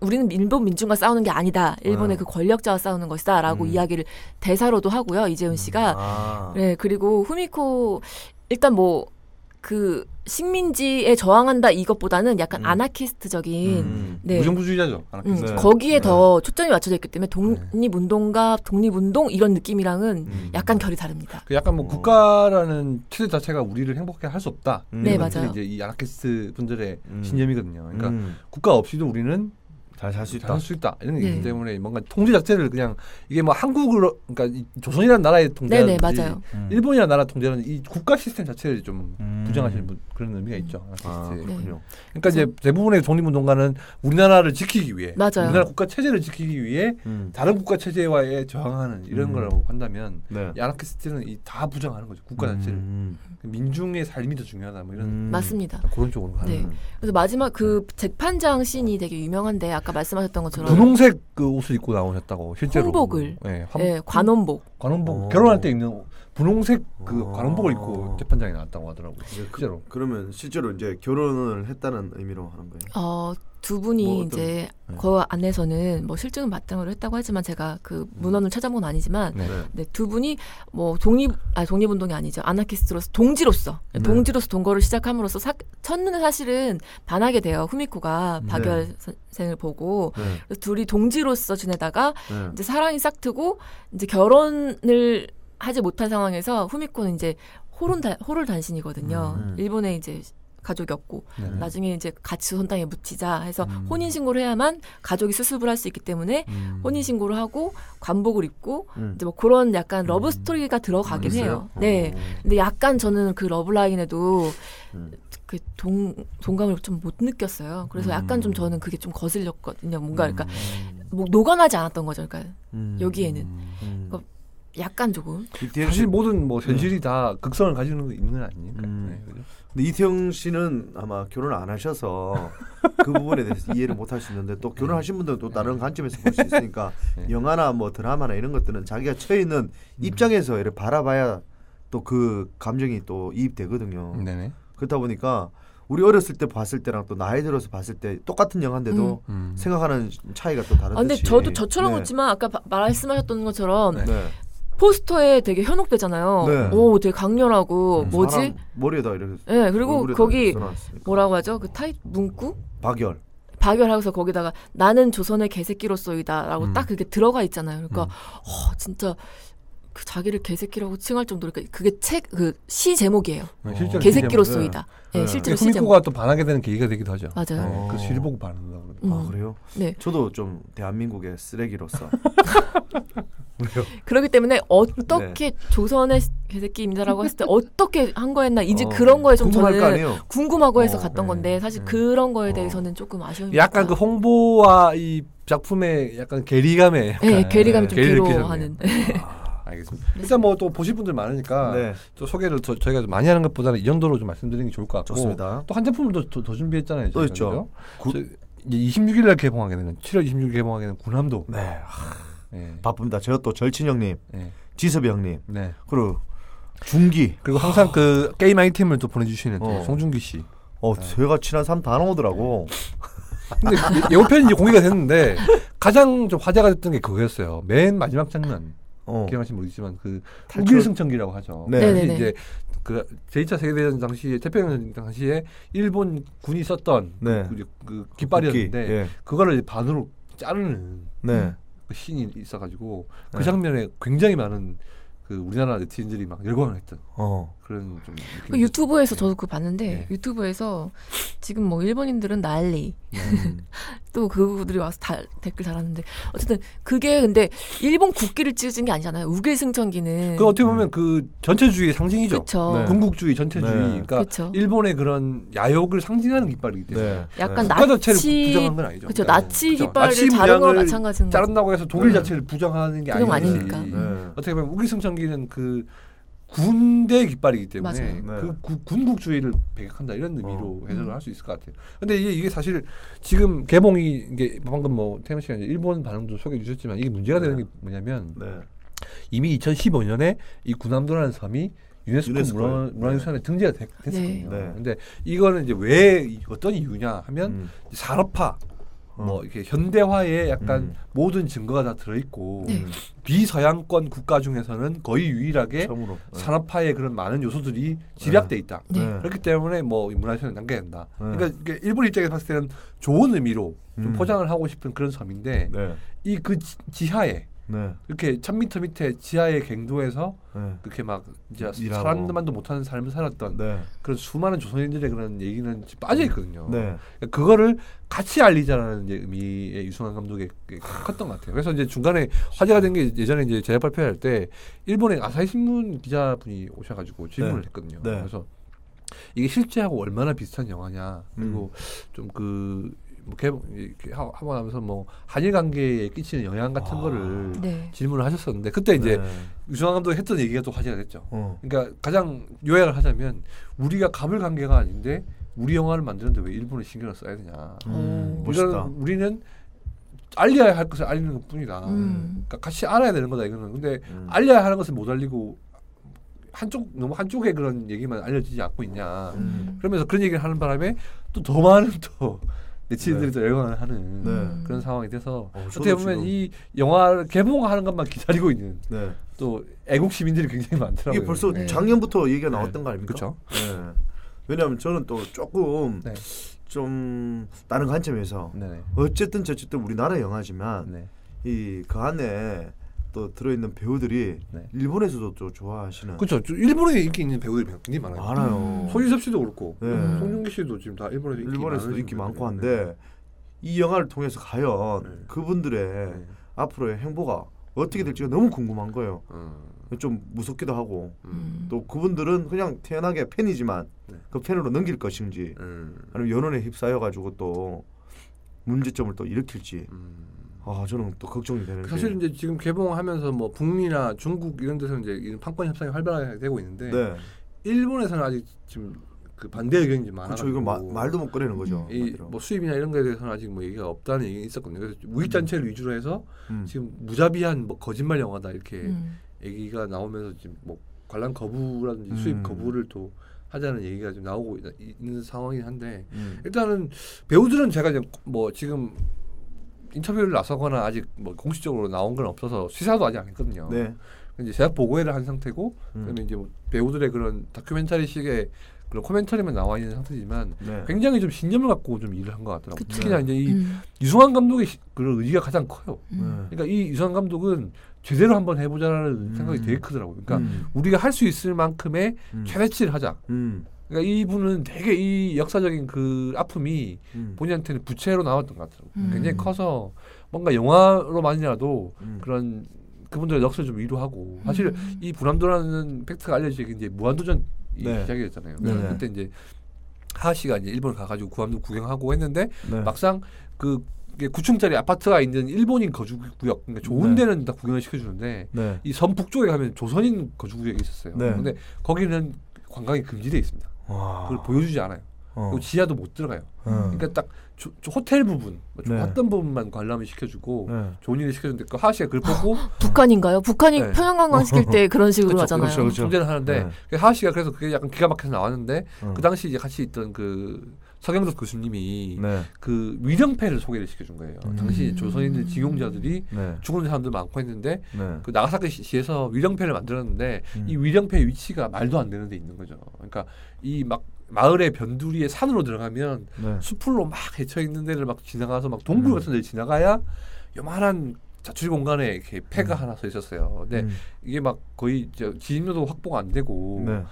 우리는 일본 민중과 싸우는 게 아니다. 일본의 그 권력자와 싸우는 것이다라고 이야기를 대사로도 하고요. 이재훈 씨가. 네, 그리고 후미코 일단 뭐 그 식민지에 저항한다 이것보다는 약간 아나키스트적인 무정부주의자죠. 거기에 더 초점이 맞춰져 있기 때문에 독립운동 이런 느낌이랑은 약간 결이 다릅니다. 약간 뭐 국가라는 체제 자체가 우리를 행복하게 할 수 없다. 네, 맞아요. 이제 이 아나키스트 분들의 신념이거든요. 그러니까 국가 없이도 우리는 잘 살 수 있다. 이런 게 있기 때문에 뭔가 통제 자체를 그냥 이게 뭐 한국으로 그러니까 조선이라는 나라의 통제라든지 맞아요. 일본이라는 나라 통제는 이 국가 시스템 자체를 좀 부정하시는 그런 의미가 있죠. 그렇군요. 그러니까 이제 대부분의 독립운동가는 우리나라를 지키기 위해 맞아요. 우리나라 국가 체제를 지키기 위해 다른 국가 체제와의 저항하는 이런 거라고 한다면 이 아나키스트는 다 부정하는 거죠. 국가 자체를. 민중의 삶이 더 중요하다 뭐 이런 맞습니다. 그런 쪽으로 가는. 그래서 마지막 그 재판장 씬이 되게 유명한데 아까 말씀하셨던 것처럼 분홍색 그 옷을 입고 나오셨다고 실제로. 홍복을. 관원복. 결혼할 때 입는 분홍색 그 관원복을 입고 재판장에 나왔다고 하더라고요. 실제로. 그러면 실제로 이제 결혼을 했다는 의미로 하는 거예요? 두 분이 이제 그 안에서는 뭐 실증은 바탕으로 했다고 하지만 제가 그 문헌을 찾아본 건 아니지만 두 분이 뭐 독립운동이 아니죠. 아나키스트로서 동지로서 동거를 시작함으로써 첫눈에 사실은 반하게 돼요. 후미코가 박열 선생을 보고 그래서 둘이 동지로서 지내다가 이제 사랑이 싹트고 이제 결혼을 하지 못한 상황에서 후미코는 이제 호를 단신이거든요. 일본에 이제 가족이 없고 나중에 이제 같이 조선땅에 묻히자 해서 혼인신고를 해야만 가족이 수습을 할 수 있기 때문에 혼인신고를 하고 관복을 입고 이제 뭐 그런 약간 러브 스토리가 들어가긴 해요. 네. 근데 약간 저는 그 러브라인에도 그 동감을 좀 못 느꼈어요. 그래서 약간 좀 저는 그게 좀 거슬렸거든요. 뭔가 그러니까 뭐 녹아나지 않았던 거죠. 그러니까 여기에는. 그러니까 약간 조금. 사실 모든 뭐 현실이 다 극성을 가지고 있는 건 아니니까. 그죠? 근데 이태영 씨는 아마 결혼 안 하셔서 그 부분에 대해서 이해를 못 할 수 있는데 또 결혼하신 분들은 또 다른 관점에서 볼 수 있으니까 영화나 뭐 드라마나 이런 것들은 자기가 처해 있는 입장에서 이렇게 바라봐야 또 그 감정이 또 이입되거든요. 네네. 그렇다 보니까 우리 어렸을 때 봤을 때랑 또 나이 들어서 봤을 때 똑같은 영화인데도 생각하는 차이가 또 다르듯이. 근데 저도 저처럼 그렇지만 아까 말씀하셨던 것처럼 포스터에 되게 현혹되잖아요. 오, 되게 강렬하고 뭐지? 머리에다 이렇게. 네, 그리고 거기 뭐라고 하죠? 그 문구? 박열하고서 거기다가 나는 조선의 개새끼로서이다라고 딱 그게 들어가 있잖아요. 그러니까 진짜 그 자기를 개새끼라고 칭할 정도로 그게 그 시 제목이에요. 실제로 개새끼로 쏘이다. 네, 실제로 시 제목. 후미코가 또 반하게 되는 계기가 되기도 하죠. 맞아요. 그 시를 보고 반한다. 그래요? 네. 저도 좀 대한민국의 쓰레기로서 그렇기 때문에 어떻게 조선의 개새끼입니다라고 했을 때 어떻게 한 거였나 이제 그런 거에 좀 저는 궁금하고 해서 갔던 건데 사실 그런 거에 대해서는 조금 아쉬움이 약간 그 홍보와 이 작품의 약간 괴리감에 네, 괴리감이 좀 괴로워하는. 알겠습니다. 일단 뭐 또 보실 분들 많으니까 또 소개를 저희가 좀 많이 하는 것보다는 이 정도로 좀 말씀드리는 게 좋을 것 같고. 좋습니다. 또 한 작품을 더 준비했잖아요. 또 있죠. 이제 26일 날 개봉하게 되는 7월 26일 개봉하게 되는 군함도. 네. 바쁩니다. 제가 또 절친 형님, 지섭이 형님, 그리고 중기, 그리고 항상 그 게임 아이템을 또 보내주시는 송중기 씨. 제가 친한 사람 다 나오더라고. 근데 예고편이 이제 공개가 됐는데 가장 좀 화제가 됐던 게 그거였어요. 맨 마지막 장면. 기억하시면 모르겠지만 그 우길승천기라고 하죠. 네. 이제 그 제2차 세계대전 당시에 태평양 당시에 일본 군이 썼던 그 깃발이었는데 그거를 이제 반으로 자르는 그 씬이 있어가지고 그 장면에 굉장히 많은 그 우리나라 네티즌들이 막 열광을 했던 그런 좀 그 유튜브에서 저도 그거 봤는데 유튜브에서 지금 뭐 일본인들은 난리 또 그들이 와서 다 댓글 달았는데 어쨌든 그게 근데 일본 국기를 찍은 게 아니잖아요. 우길승천기는 그 어떻게 보면 그 전체주의의 상징이죠. 군국주의 전체주의 그러니까 그쵸. 일본의 그런 야욕을 상징하는 깃발이기 때문에 약간 국가 자체를 나치 부정한 건 아니죠. 그렇죠. 나치 깃발을 자른 거랑 마찬가지인 거죠. 자른다고 해서 독일 자체를 부정하는 게 아니니까. 어떻게 보면 우길승천기는 그 군대 깃발이기 때문에 그 군국주의를 배격한다 이런 의미로 해석을 할 수 있을 것 같아요. 근데 이게 사실 지금 개봉이 이게 방금 뭐 태연 씨가 일본 반응도 소개해 주셨지만 이게 문제가 되는 게 뭐냐면 이미 2015년에 이 군함도라는 섬이 유네스코 문화유산에 등재가 됐었거든요. 근데 이거는 이제 왜 어떤 이유냐 하면 산업화 뭐 이렇게 현대화에 약간 모든 증거가 다 들어있고 비서양권 국가 중에서는 거의 유일하게 산업화에 그런 많은 요소들이 집약돼 있다. 그렇기 때문에 뭐 문화유산에 남겨야 된다. 그러니까 일본 입장에서 봤을 때는 좋은 의미로 좀 포장을 하고 싶은 그런 섬인데 이 그 지하에 이렇게 1000m 밑에 지하의 갱도에서 그렇게 막 이제 사람들만도 못하는 삶을 살았던 그런 수많은 조선인들의 그런 얘기는 빠져 있거든요. 그러니까 그거를 같이 알리자라는 이제 의미의 유승환 감독의 컸던 것 같아요. 그래서 이제 중간에 화제가 된 게 예전에 이제 제작 발표할 때 일본의 아사히 신문 기자분이 오셔가지고 질문을 했거든요. 그래서 이게 실제하고 얼마나 비슷한 영화냐 그리고 좀 그 뭐 개봉 이렇게 하고 나면서 뭐 한일 관계에 끼치는 영향 같은 거를 질문을 하셨었는데 그때 이제 유승환 감독이 했던 얘기가 또 화제가 됐죠. 그러니까 가장 요약을 하자면 우리가 갑을 관계가 아닌데 우리 영화를 만드는데 왜 일본에 신경을 써야 되냐. 우리는 알려야 할 것을 알리는 것뿐이다. 그러니까 같이 알아야 되는 거다 이거는. 근데 알려야 하는 것을 못 알리고 너무 한쪽에 그런 얘기만 알려지지 않고 있냐. 그러면서 그런 얘기를 하는 바람에 또 더 많은 또 네티즌들이 또 열광을 하는 그런 상황이 돼서 어떻게 보면 이 영화를 개봉하는 것만 기다리고 있는 또 애국 시민들이 굉장히 많더라고요. 이게 벌써 작년부터 얘기가 나왔던 거 아닙니까? 그렇죠. 왜냐하면 저는 또 조금 좀 다른 관점에서 어쨌든 우리나라 영화지만 이 그 안에 또 들어있는 배우들이 일본에서도 또 좋아하시는 그렇죠. 일본에 인기 있는 배우들이 굉장히 많아요. 손희섭 씨도 그렇고 송중기 씨도 지금 다 일본에서도 인기 많고 한데 이 영화를 통해서 과연 그분들의 앞으로의 행보가 어떻게 될지가 너무 궁금한 거예요. 좀 무섭기도 하고 또 그분들은 그냥 태연하게 팬이지만 그 팬으로 넘길 것인지 아니면 여론에 휩싸여가지고 또 문제점을 또 일으킬지 저는 또 걱정이 되는 사실 이제 지금 개봉하면서 뭐 북미나 중국 이런 데서 이제 이런 판권 협상이 활발하게 되고 있는데 일본에서는 아직 지금 그 반대 의견이 많아가지고 그렇죠. 이거 말도 못 꺼내는 거죠. 뭐 수입이나 이런 거에 대해서는 아직 뭐 얘기가 없다는 얘기가 있었거든요. 그래서 우익 단체를 위주로 해서 지금 무자비한 뭐 거짓말 영화다 이렇게 얘기가 나오면서 지금 뭐 관람 거부라든지 수입 거부를 또 하자는 얘기가 좀 나오고 있는 상황이긴 한데 일단은 배우들은 제가 이제 뭐 지금 인터뷰를 나서거나 아직 뭐 공식적으로 나온 건 없어서 시사도 아직 안 했거든요. 이제 제작 보고회를 한 상태고 그다음에 이제 뭐 배우들의 그런 다큐멘터리식의 그런 코멘터리만 나와 있는 상태지만 굉장히 좀 신념을 갖고 좀 일을 한 것 같더라고요. 특히나 이제 이 유승환 감독의 그런 의지가 가장 커요. 그러니까 이 유승환 감독은 제대로 한번 해보자라는 생각이 되게 크더라고요. 그러니까 우리가 할 수 있을 만큼의 최대치를 하자. 그러니까 이분은 되게 이 역사적인 그 아픔이 본인한테는 부채로 나왔던 것 같더라고요. 굉장히 커서 뭔가 영화로만이라도 그런 그분들의 넋을 좀 위로하고 사실 이 불암도라는 팩트가 알려지기 이제 무한도전 네. 시작이었잖아요. 네. 그때 이제 하하 씨가 이제 일본 가가지고 구암도 구경하고 했는데 네. 막상 그 9층짜리 아파트가 있는 일본인 거주구역, 그러니까 좋은 네. 데는 다 구경을 시켜주는데 네. 이 섬 북쪽에 가면 조선인 거주구역이 있었어요. 네. 근데 거기는 관광이 금지돼 있습니다. 와. 그걸 보여주지 않아요. 그리고 지하도 못 들어가요. 그러니까 딱 호텔 부분, 좋았던 부분만 관람을 시켜주고 좋은 일을 시켜주는데 그 하하 씨가 그걸 보고 북한인가요? 북한이 네. 평양관광 시킬 때 그런 식으로 그렇죠, 하잖아요. 그렇죠. 존재를 하는데 하하 씨가 그래서 그게 약간 기가 막혀서 나왔는데 그 당시 이제 같이 있던 그 서경석 교수님이 네. 그 위령패를 소개를 시켜준 거예요. 당시 조선인들 징용자들이 네. 죽은 사람들 많고 했는데 네. 그 나가사키 시에서 위령패를 만들었는데 이 위령패 위치가 말도 안 되는 데 있는 거죠. 그러니까 이 막 마을의 변두리에 산으로 들어가면 네. 숲으로 막 헤쳐 있는 데를 막 지나가서 막 동굴 같은 데를 지나가야 요만한 자투리 공간에 이렇게 폐가 하나 서 있었어요. 근데 이게 막 거의 지진료도 확보가 안 되고 네.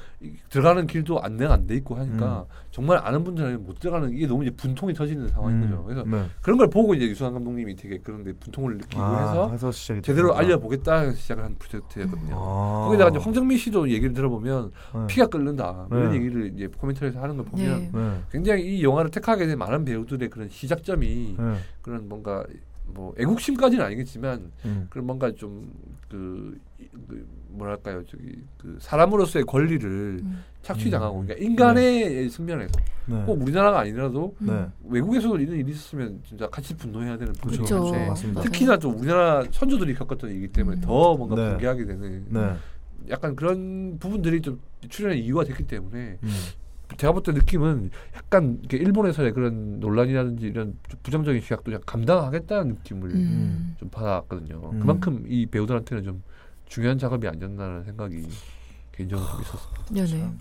들어가는 길도 안내가 안 돼 있고 하니까 정말 아는 분들은 못 들어가는 이게 너무 이제 분통이 터지는 상황인 거죠. 그래서 네. 그런 걸 보고 이제 유승환 감독님이 되게 그런데 분통을 느끼고 해서 제대로 됐구나. 알려보겠다 해서 시작을 한 프로젝트였거든요. 아. 거기다가 이제 황정민 씨도 얘기를 들어보면 네. 피가 끓는다 이런 네. 얘기를 이제 코멘터리에서 하는 걸 보면 네. 네. 굉장히 이 영화를 택하게 된 많은 배우들의 그런 시작점이 네. 그런 뭔가 뭐 애국심까지는 아니겠지만 그런 뭔가 좀 그 뭐랄까요 그 사람으로서의 권리를 착취당하고 그러니까 인간의 측면에서 네. 꼭 우리나라가 아니라도 네. 외국에서도 이런 일이 있었으면 진짜 같이 분노해야 되는 부분이 그렇죠. 있는데 맞습니다. 특히나 좀 우리나라 선조들이 겪었던 일이기 때문에 더 뭔가 네. 분개하게 되는 네. 약간 그런 부분들이 좀 출연의 이유가 됐기 때문에 제가 볼 때 느낌은 약간 이렇게 일본에서의 그런 논란이라든지 이런 부정적인 시각도 그냥 감당하겠다는 느낌을 좀 받았거든요. 그만큼 이 배우들한테는 좀 중요한 작업이 아니었나라는 생각이 개인적으로 좀 있었습니다. 네네.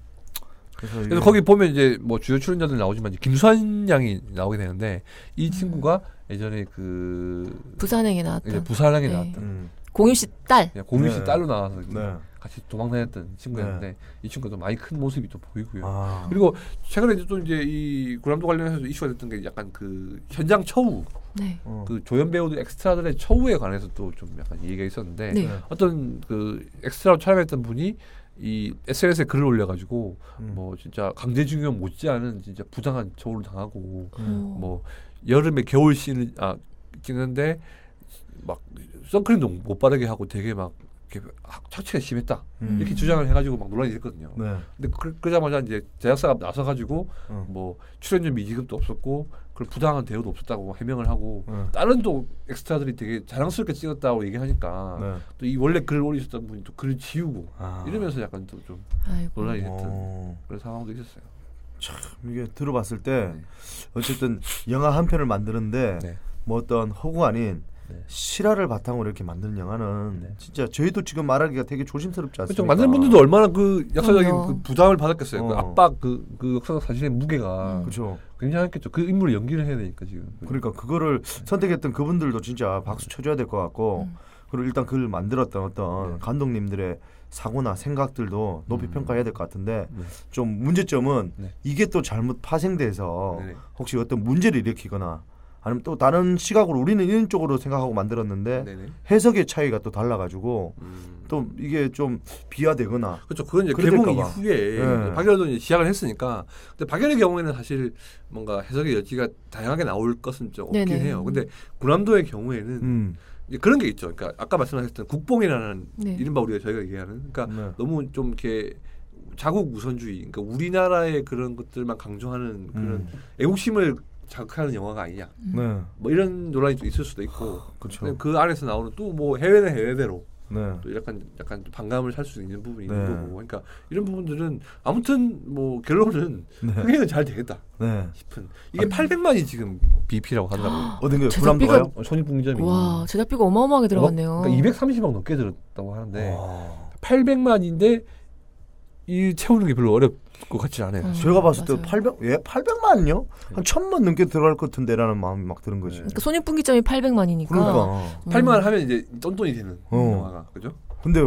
그래서 거기 보면 이제 뭐 주요 출연자들 나오지만 이제 김수환 양이 나오게 되는데 이 친구가 예전에 그 부산행에 나왔던 부산행에 네. 나왔던 공유 씨 딸. 공유 씨 네. 딸로 나와서 네. 같이 도망다녔던 친구였는데 이 친구도 많이 큰 모습이 또 보이고요. 아. 그리고 최근에 이제 또 이제 이 구람도 관련해서 이슈가 됐던 게 약간 그 현장 처우, 네. 그 조연 배우들 엑스트라들의 처우에 관해서 또 좀 약간 얘기가 있었는데 네. 어떤 그 엑스트라로 촬영했던 분이 이 SNS에 글을 올려가지고 뭐 진짜 강제징용 못지않은 진짜 부당한 처우를 당하고 뭐 여름에 겨울 씬을 찍는데 막 선크림도 못 바르게 하고 되게 막 이렇게 착취가 심했다 이렇게 주장을 해가지고 막 논란이 됐거든요. 네. 근데 그러자마자 이제 제작사가 나서가지고 뭐 출연료 미지급도 없었고 그걸 부당한 대우도 없었다고 해명을 하고 다른 또 엑스트라들이 되게 자랑스럽게 찍었다고 얘기하니까 네. 또 이 원래 글을 올리셨던 분이 또 글을 지우고 이러면서 약간 또 좀 아이고. 논란이 됐던 그런 상황도 있었어요. 참 이게 들어봤을 때 네. 어쨌든 영화 한 편을 만드는데 네. 뭐 어떤 허구 아닌 네. 실화를 바탕으로 이렇게 만드는 영화는 네. 진짜 저희도 지금 말하기가 되게 조심스럽지 않습니까? 그렇죠. 만드는 분들도 얼마나 그 역사적인 그럼요. 그 부담을 받았겠어요. 그 어. 압박, 그 역사적 사실의 무게가 그렇죠. 굉장했겠죠. 그 인물을 연기를 해야 되니까 지금. 그러니까 그거를 선택했던 그분들도 진짜 박수 쳐줘야 될 것 같고 그리고 일단 그걸 만들었던 어떤 네. 감독님들의 사고나 생각들도 높이 평가해야 될 것 같은데 네. 좀 문제점은 네. 이게 또 잘못 파생돼서 네네. 혹시 어떤 문제를 일으키거나 아니면 또 다른 시각으로 우리는 이런 쪽으로 생각하고 만들었는데 네네. 해석의 차이가 또 달라가지고 또 이게 좀 비하되거나 그렇죠. 그건 이제 그래야 개봉 될까 봐. 이후에 네. 박열도 이제 시작을 했으니까. 근데 박열의 경우에는 사실 뭔가 해석의 여지가 다양하게 나올 것은 좀 없긴 네네. 해요. 근데 구남도의 경우에는 이제 그런 게 있죠. 그러니까 아까 말씀하셨던 국뽕이라는 네. 이른바 우리가 저희가 얘기하는 그러니까 네. 너무 좀 이렇게 자국 우선주의, 그러니까 우리나라의 그런 것들만 강조하는 그런 애국심을 자극하는 영화가 아니냐. 네. 뭐 이런 논란이 좀 있을 수도 있고. 그렇죠. 근데 그 안에서 나오는 또 뭐 해외는 해외대로 네. 또 약간 반감을 살 수 있는 부분이 네. 있는 거고. 그러니까 이런 부분들은 아무튼 뭐 결론은 네. 흥행은 잘 되겠다 네. 싶은. 이게 800만이 지금 BP라고 하더라고요. 어딘가요? 제작비가- 불암도가요? 손익분기점이. 와 제작비가 어마어마하게 들어갔네요. 그러니까 230억 넘게 들었다고 하는데 와. 800만인데 이 채우는 게 별로 어렵 것 같지 않아요. 제가 봤을 때 맞아요. 800만요? 한 1000만 넘게 들어갈 것 같은데라는 마음이 막 드는 거지. 그러니까 손익분기점이 800만이니까. 그러니까. 8만 하면 이제 똔똔이 되는 영화가 그죠? 근데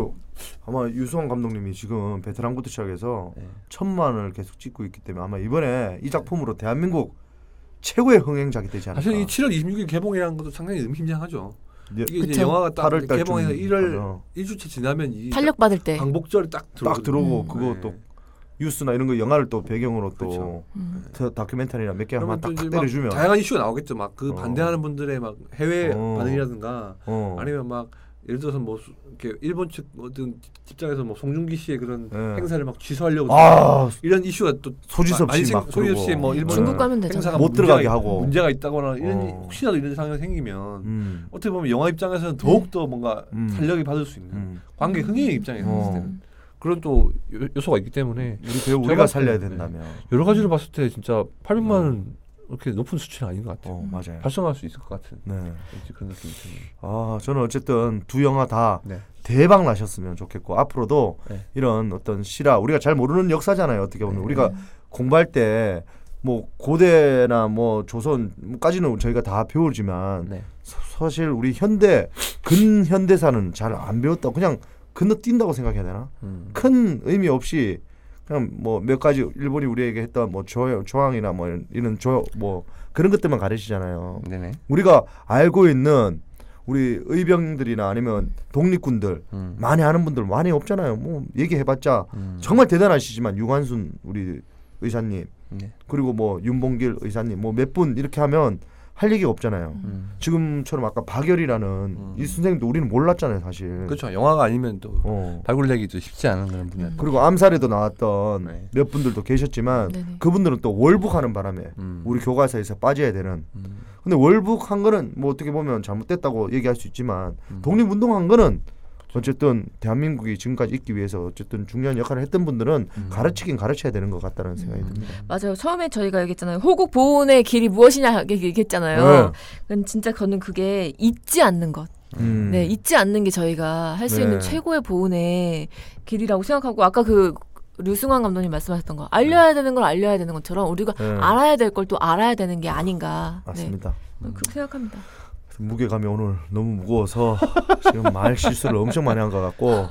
아마 유승환 감독님이 지금 베테랑부터 시작해서 1000만을 계속 찍고 있기 때문에 아마 이번에 이 작품으로 대한민국 최고의 흥행작이 되지 않을까. 사실 이 7월 26일 개봉이라는 것도 상당히 의미심장하죠. 예. 이게 이제 그쵸. 영화가 딱 8월 달 개봉해서 중 1월 1주째 지나면 이 탄력 받을 때. 광복절이 딱 들어오고 그거 또 뉴스나 이런 거 영화를 또 배경으로 또 그렇죠. 다큐멘터리나 몇 개 그러면 딱 또 이제 때려주면 막 다양한 이슈가 나오겠죠. 막 그 반대하는 분들의 막 해외 반응이라든가 아니면 막 예를 들어서 뭐 이렇게 일본 측 어떤 입장에서 뭐 송중기 씨의 그런 행사를 막 취소하려고 이런 이슈가 또 소지섭 씨 막 소지섭 씨의 뭐 일본 중국 가면 되잖아. 행사가 못 들어가게 하고 문제가 있다거나 이런 혹시라도 이런 상황이 생기면 어떻게 보면 영화 입장에서는 더욱 더 뭔가 탄력이 받을 수 있는 관객 흥행 입장에서 봤을 때는 그런 또 요소가 있기 때문에 우리 배우 우리가 살려야 된다면 여러 가지를 봤을 때 진짜 800만 원 그렇게 높은 수치는 아닌 것 같아요. 맞아요. 발송할 수 있을 것 같은 그런 느낌이 듭니다. 저는 어쨌든 두 영화 다 네. 대박 나셨으면 좋겠고 앞으로도 네. 이런 어떤 실화 우리가 잘 모르는 역사잖아요. 어떻게 보면 우리가 공부할 때 뭐 고대나 뭐 조선까지는 저희가 다 배우지만 사실 우리 근현대사는 잘 안 배웠다. 그냥 건너뛴다고 생각해야 되나? 큰 의미 없이 그냥 뭐 몇 가지 일본이 우리에게 했던 뭐 조항이나 뭐 이런 뭐 그런 것들만 가르치잖아요. 네네. 우리가 알고 있는 우리 의병들이나 아니면 독립군들 많이 아는 분들 많이 없잖아요. 뭐 얘기해봤자 정말 대단하시지만 유관순 우리 의사님 그리고 뭐 윤봉길 의사님 뭐 몇 분 이렇게 하면 할 얘기가 없잖아요. 지금처럼 아까 박열이라는 이 선생님도 우리는 몰랐잖아요, 사실. 그렇죠. 영화가 아니면 또 발굴되기도 쉽지 않은 그런 분야. 그리고 암살에도 나왔던 몇 분들도 계셨지만 그분들은 또 월북하는 바람에 우리 교과서에서 빠져야 되는. 근데 월북한 거는 뭐 어떻게 보면 잘못됐다고 얘기할 수 있지만 독립운동한 거는 어쨌든 대한민국이 지금까지 있기 위해서 어쨌든 중요한 역할을 했던 분들은 가르치긴 가르쳐야 되는 것 같다는 생각이 듭니다. 맞아요. 처음에 저희가 얘기했잖아요. 호국 보훈의 길이 무엇이냐 얘기했잖아요. 진짜 저는 그게 잊지 않는 것. 네, 잊지 않는 게 저희가 할 수 있는 최고의 보훈의 길이라고 생각하고 아까 그 류승환 감독님 말씀하셨던 거 알려야 되는 걸 알려야 되는 것처럼 우리가 알아야 될 걸 또 알아야 되는 게 아닌가. 맞습니다. 그렇게 생각합니다. 무게감이 오늘 너무 무거워서 지금 말 실수를 엄청 많이 한 것 같고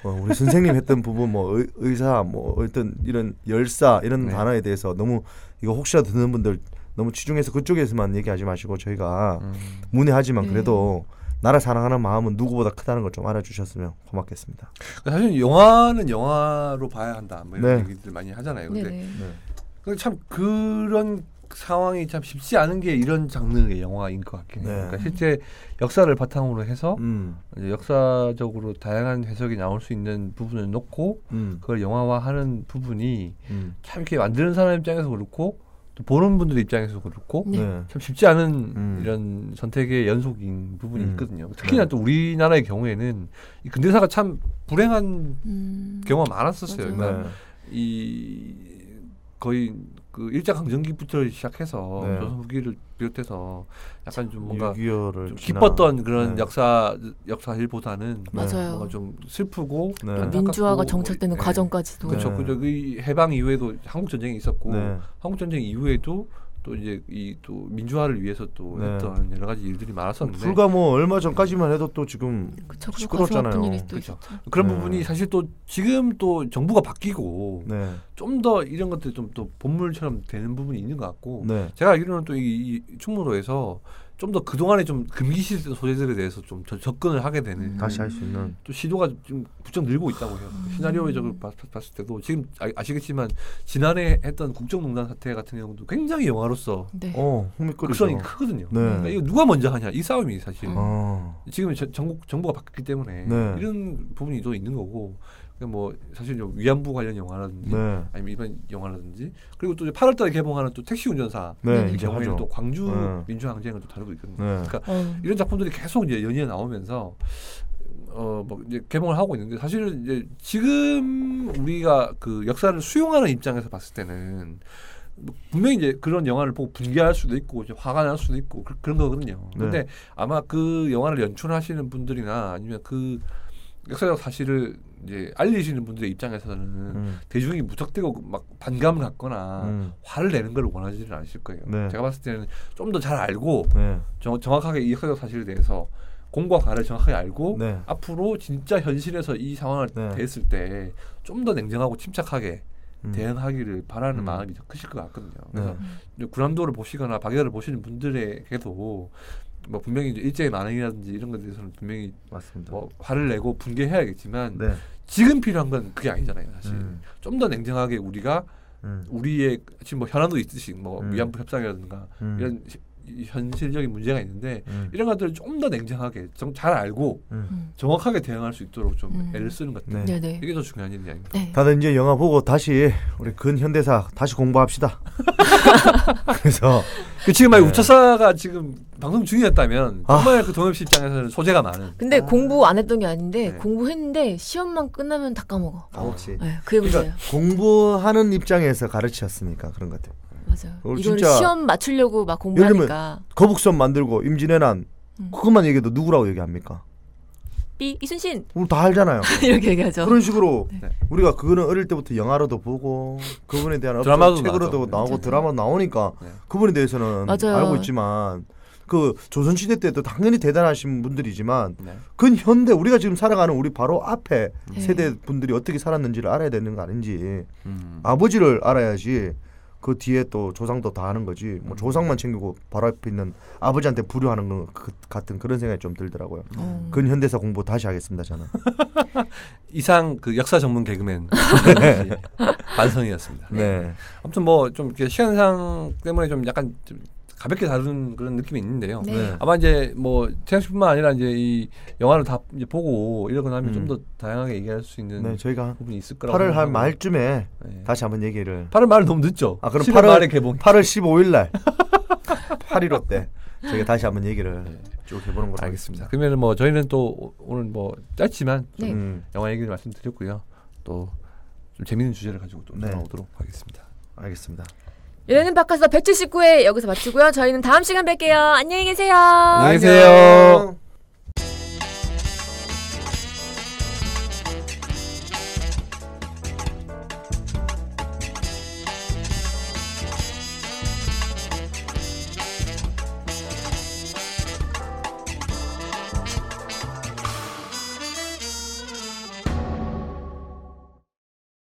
우리 선생님 했던 부분 뭐 의사 뭐 어떤 이런 열사 이런 단어에 대해서 너무 이거 혹시라도 듣는 분들 너무 치중해서 그쪽에서만 얘기하지 마시고 저희가 문외하지만 그래도 나라 사랑하는 마음은 누구보다 크다는 걸 좀 알아주셨으면 고맙겠습니다. 사실 영화는 영화로 봐야 한다 뭐 이런 얘기들 많이 하잖아요. 근데 참 그런 상황이 참 쉽지 않은 게 이런 장르의 영화인 것 같긴 해요. 그러니까 실제 역사를 바탕으로 해서 이제 역사적으로 다양한 해석이 나올 수 있는 부분을 놓고 그걸 영화화하는 부분이 참 이렇게 만드는 사람 입장에서 그렇고 또 보는 분들 입장에서 그렇고 참 쉽지 않은 이런 선택의 연속인 부분이 있거든요. 특히나 또 우리나라의 경우에는 이 근대사가 참 불행한 경우가 많았었어요. 그러니까 이 거의 그 일제강점기부터 시작해서 조선 후기를 비롯해서 약간 좀 뭔가 좀 기뻤던 그런 역사일보다는 뭔가 좀 슬프고 민주화가 정착되는 과정까지도 그렇죠. 그 해방 이후에도 한국 전쟁이 있었고 한국 전쟁 이후에도 또 이제 이 또 민주화를 위해서 또 했던 여러 가지 일들이 많았었는데 불과 뭐 얼마 전까지만 해도 또 지금 시끄럽잖아요. 그렇죠. 그런 부분이 사실 또 지금 또 정부가 바뀌고 좀 더 이런 것들이 좀 또 본물처럼 되는 부분이 있는 것 같고 제가 알기로는 또 이 충무로에서 좀 더 그동안에 좀 금기시했던 소재들에 대해서 좀 접근을 하게 되는 다시 할 수 있는 또 시도가 좀 부쩍 늘고 있다고 해요. 시나리오적으로 봤을 때도 지금 아시겠지만 지난해 했던 국정농단 사태 같은 경우도 굉장히 영화로서 극성이 크거든요. 그러니까 이거 누가 먼저 하냐 이 싸움이 사실 지금 정부가 바뀌었기 때문에 이런 부분이 또 있는 거고 뭐 사실 위안부 관련 영화라든지 아니면 일반 영화라든지 그리고 또 8월달에 개봉하는 또 택시 운전사 이 경우에는 또 광주 민주화 항쟁을 또 다루고 있거든요. 그러니까 이런 작품들이 계속 이제 연이어 나오면서 뭐 이제 개봉을 하고 있는데 사실은 이제 지금 우리가 그 역사를 수용하는 입장에서 봤을 때는 분명히 이제 그런 영화를 보고 분개할 수도 있고 이제 화가 날 수도 있고 그런 거거든요. 근데 아마 그 영화를 연출하시는 분들이나 아니면 그 역사적 사실을 이제 알리시는 분들의 입장에서는 대중이 무턱대고 막 반감을 갖거나 화를 내는 걸 원하지는 않으실 거예요. 네. 제가 봤을 때는 좀 더 잘 알고 네. 정확하게 이 역사적 사실에 대해서 공과 과를 정확하게 알고 네. 앞으로 진짜 현실에서 이 상황을 네. 대했을 때 좀 더 냉정하고 침착하게 대응하기를 바라는 마음이 더 크실 것 같거든요. 그래서 군함도를 보시거나 박예를 보시는 분들에게도 뭐 분명히 이제 일제의 만행이라든지 이런 것에 대해서는 분명히 맞습니다. 뭐 화를 내고 분개해야겠지만 네. 지금 필요한 건 그게 아니잖아요, 사실. 좀 더 냉정하게 우리가 우리의 지금 뭐 현안도 있듯이 뭐 위안부 협상이라든가 이런 현실적인 문제가 있는데 이런 것들을 좀 더 냉정하게 잘 알고 정확하게 대응할 수 있도록 좀 애를 쓰는 것 같아요. 네. 이게 더 중요한 일이 아닙니까? 네. 다들 이제 영화 보고 다시 우리 근현대사 다시 공부합시다. 그래서 지금 만약 우차사가 지금 방송 중이었다면 정말 그 동엽 씨 입장에서는 소재가 많은. 근데 공부 안 했던 게 아닌데 네. 공부했는데 시험만 끝나면 다 까먹어. 그렇지. 네, 그게 문제예요. 그러니까 공부하는 입장에서 가르쳤으니까 그런 것 같아요. 맞아요. 이걸 진짜 시험 맞추려고 막 예를 공부하니까. 거북선 만들고 임진왜란 그것만 얘기해도 누구라고 얘기합니까? 삐 이순신 우리 다 알잖아요. 이렇게 얘기하죠. 그런 식으로 네. 우리가 그거는 어릴 때부터 영화로도 보고 그분에 대한 드라마도 책으로도 나오죠. 나오고 맞아요. 드라마 나오니까 네. 그분에 대해서는 맞아요. 알고 있지만 그 조선시대 때도 당연히 대단하신 분들이지만 네. 근현대 우리가 지금 살아가는 우리 바로 앞에 네. 세대 분들이 어떻게 살았는지를 알아야 되는 거 아닌지 아버지를 알아야지 그 뒤에 또 조상도 다 하는 거지 뭐 조상만 챙기고 바로 앞에 있는 아버지한테 불효하는 것 같은 그런 생각이 좀 들더라고요. 근현대사 공부 다시 하겠습니다 저는. 이상 그 역사 전문 개그맨 반성이었습니다. 네. 아무튼 뭐 좀 이렇게 시간상 때문에 좀 약간 좀 가볍게 다룬 그런 느낌이 있는데요. 네. 아마 이제 뭐 태양 씨뿐만 아니라 이제 이 영화를 다 이제 보고 이러고 나면 좀 더 다양하게 얘기할 수 있는 네, 저희가 부분이 있을 거라고. 8월 할 생각하고. 말쯤에 네. 다시 한번 얘기를. 8월 말 너무 늦죠. 아 그럼 7월 말에 개봉. 8월 15일 날 8.15 때 저희가 다시 한번 얘기를 쭉 해보는 걸로 알겠습니다. 그러면 뭐 저희는 또 오늘 뭐 짧지만 좀 네. 영화 얘기를 말씀드렸고요. 또 좀 재밌는 주제를 가지고 또 네. 돌아오도록 하겠습니다. 알겠습니다. 연예는 바카스터 179회 여기서 마치고요. 저희는 다음 시간 뵐게요. 안녕히 계세요. 안녕히 계세요.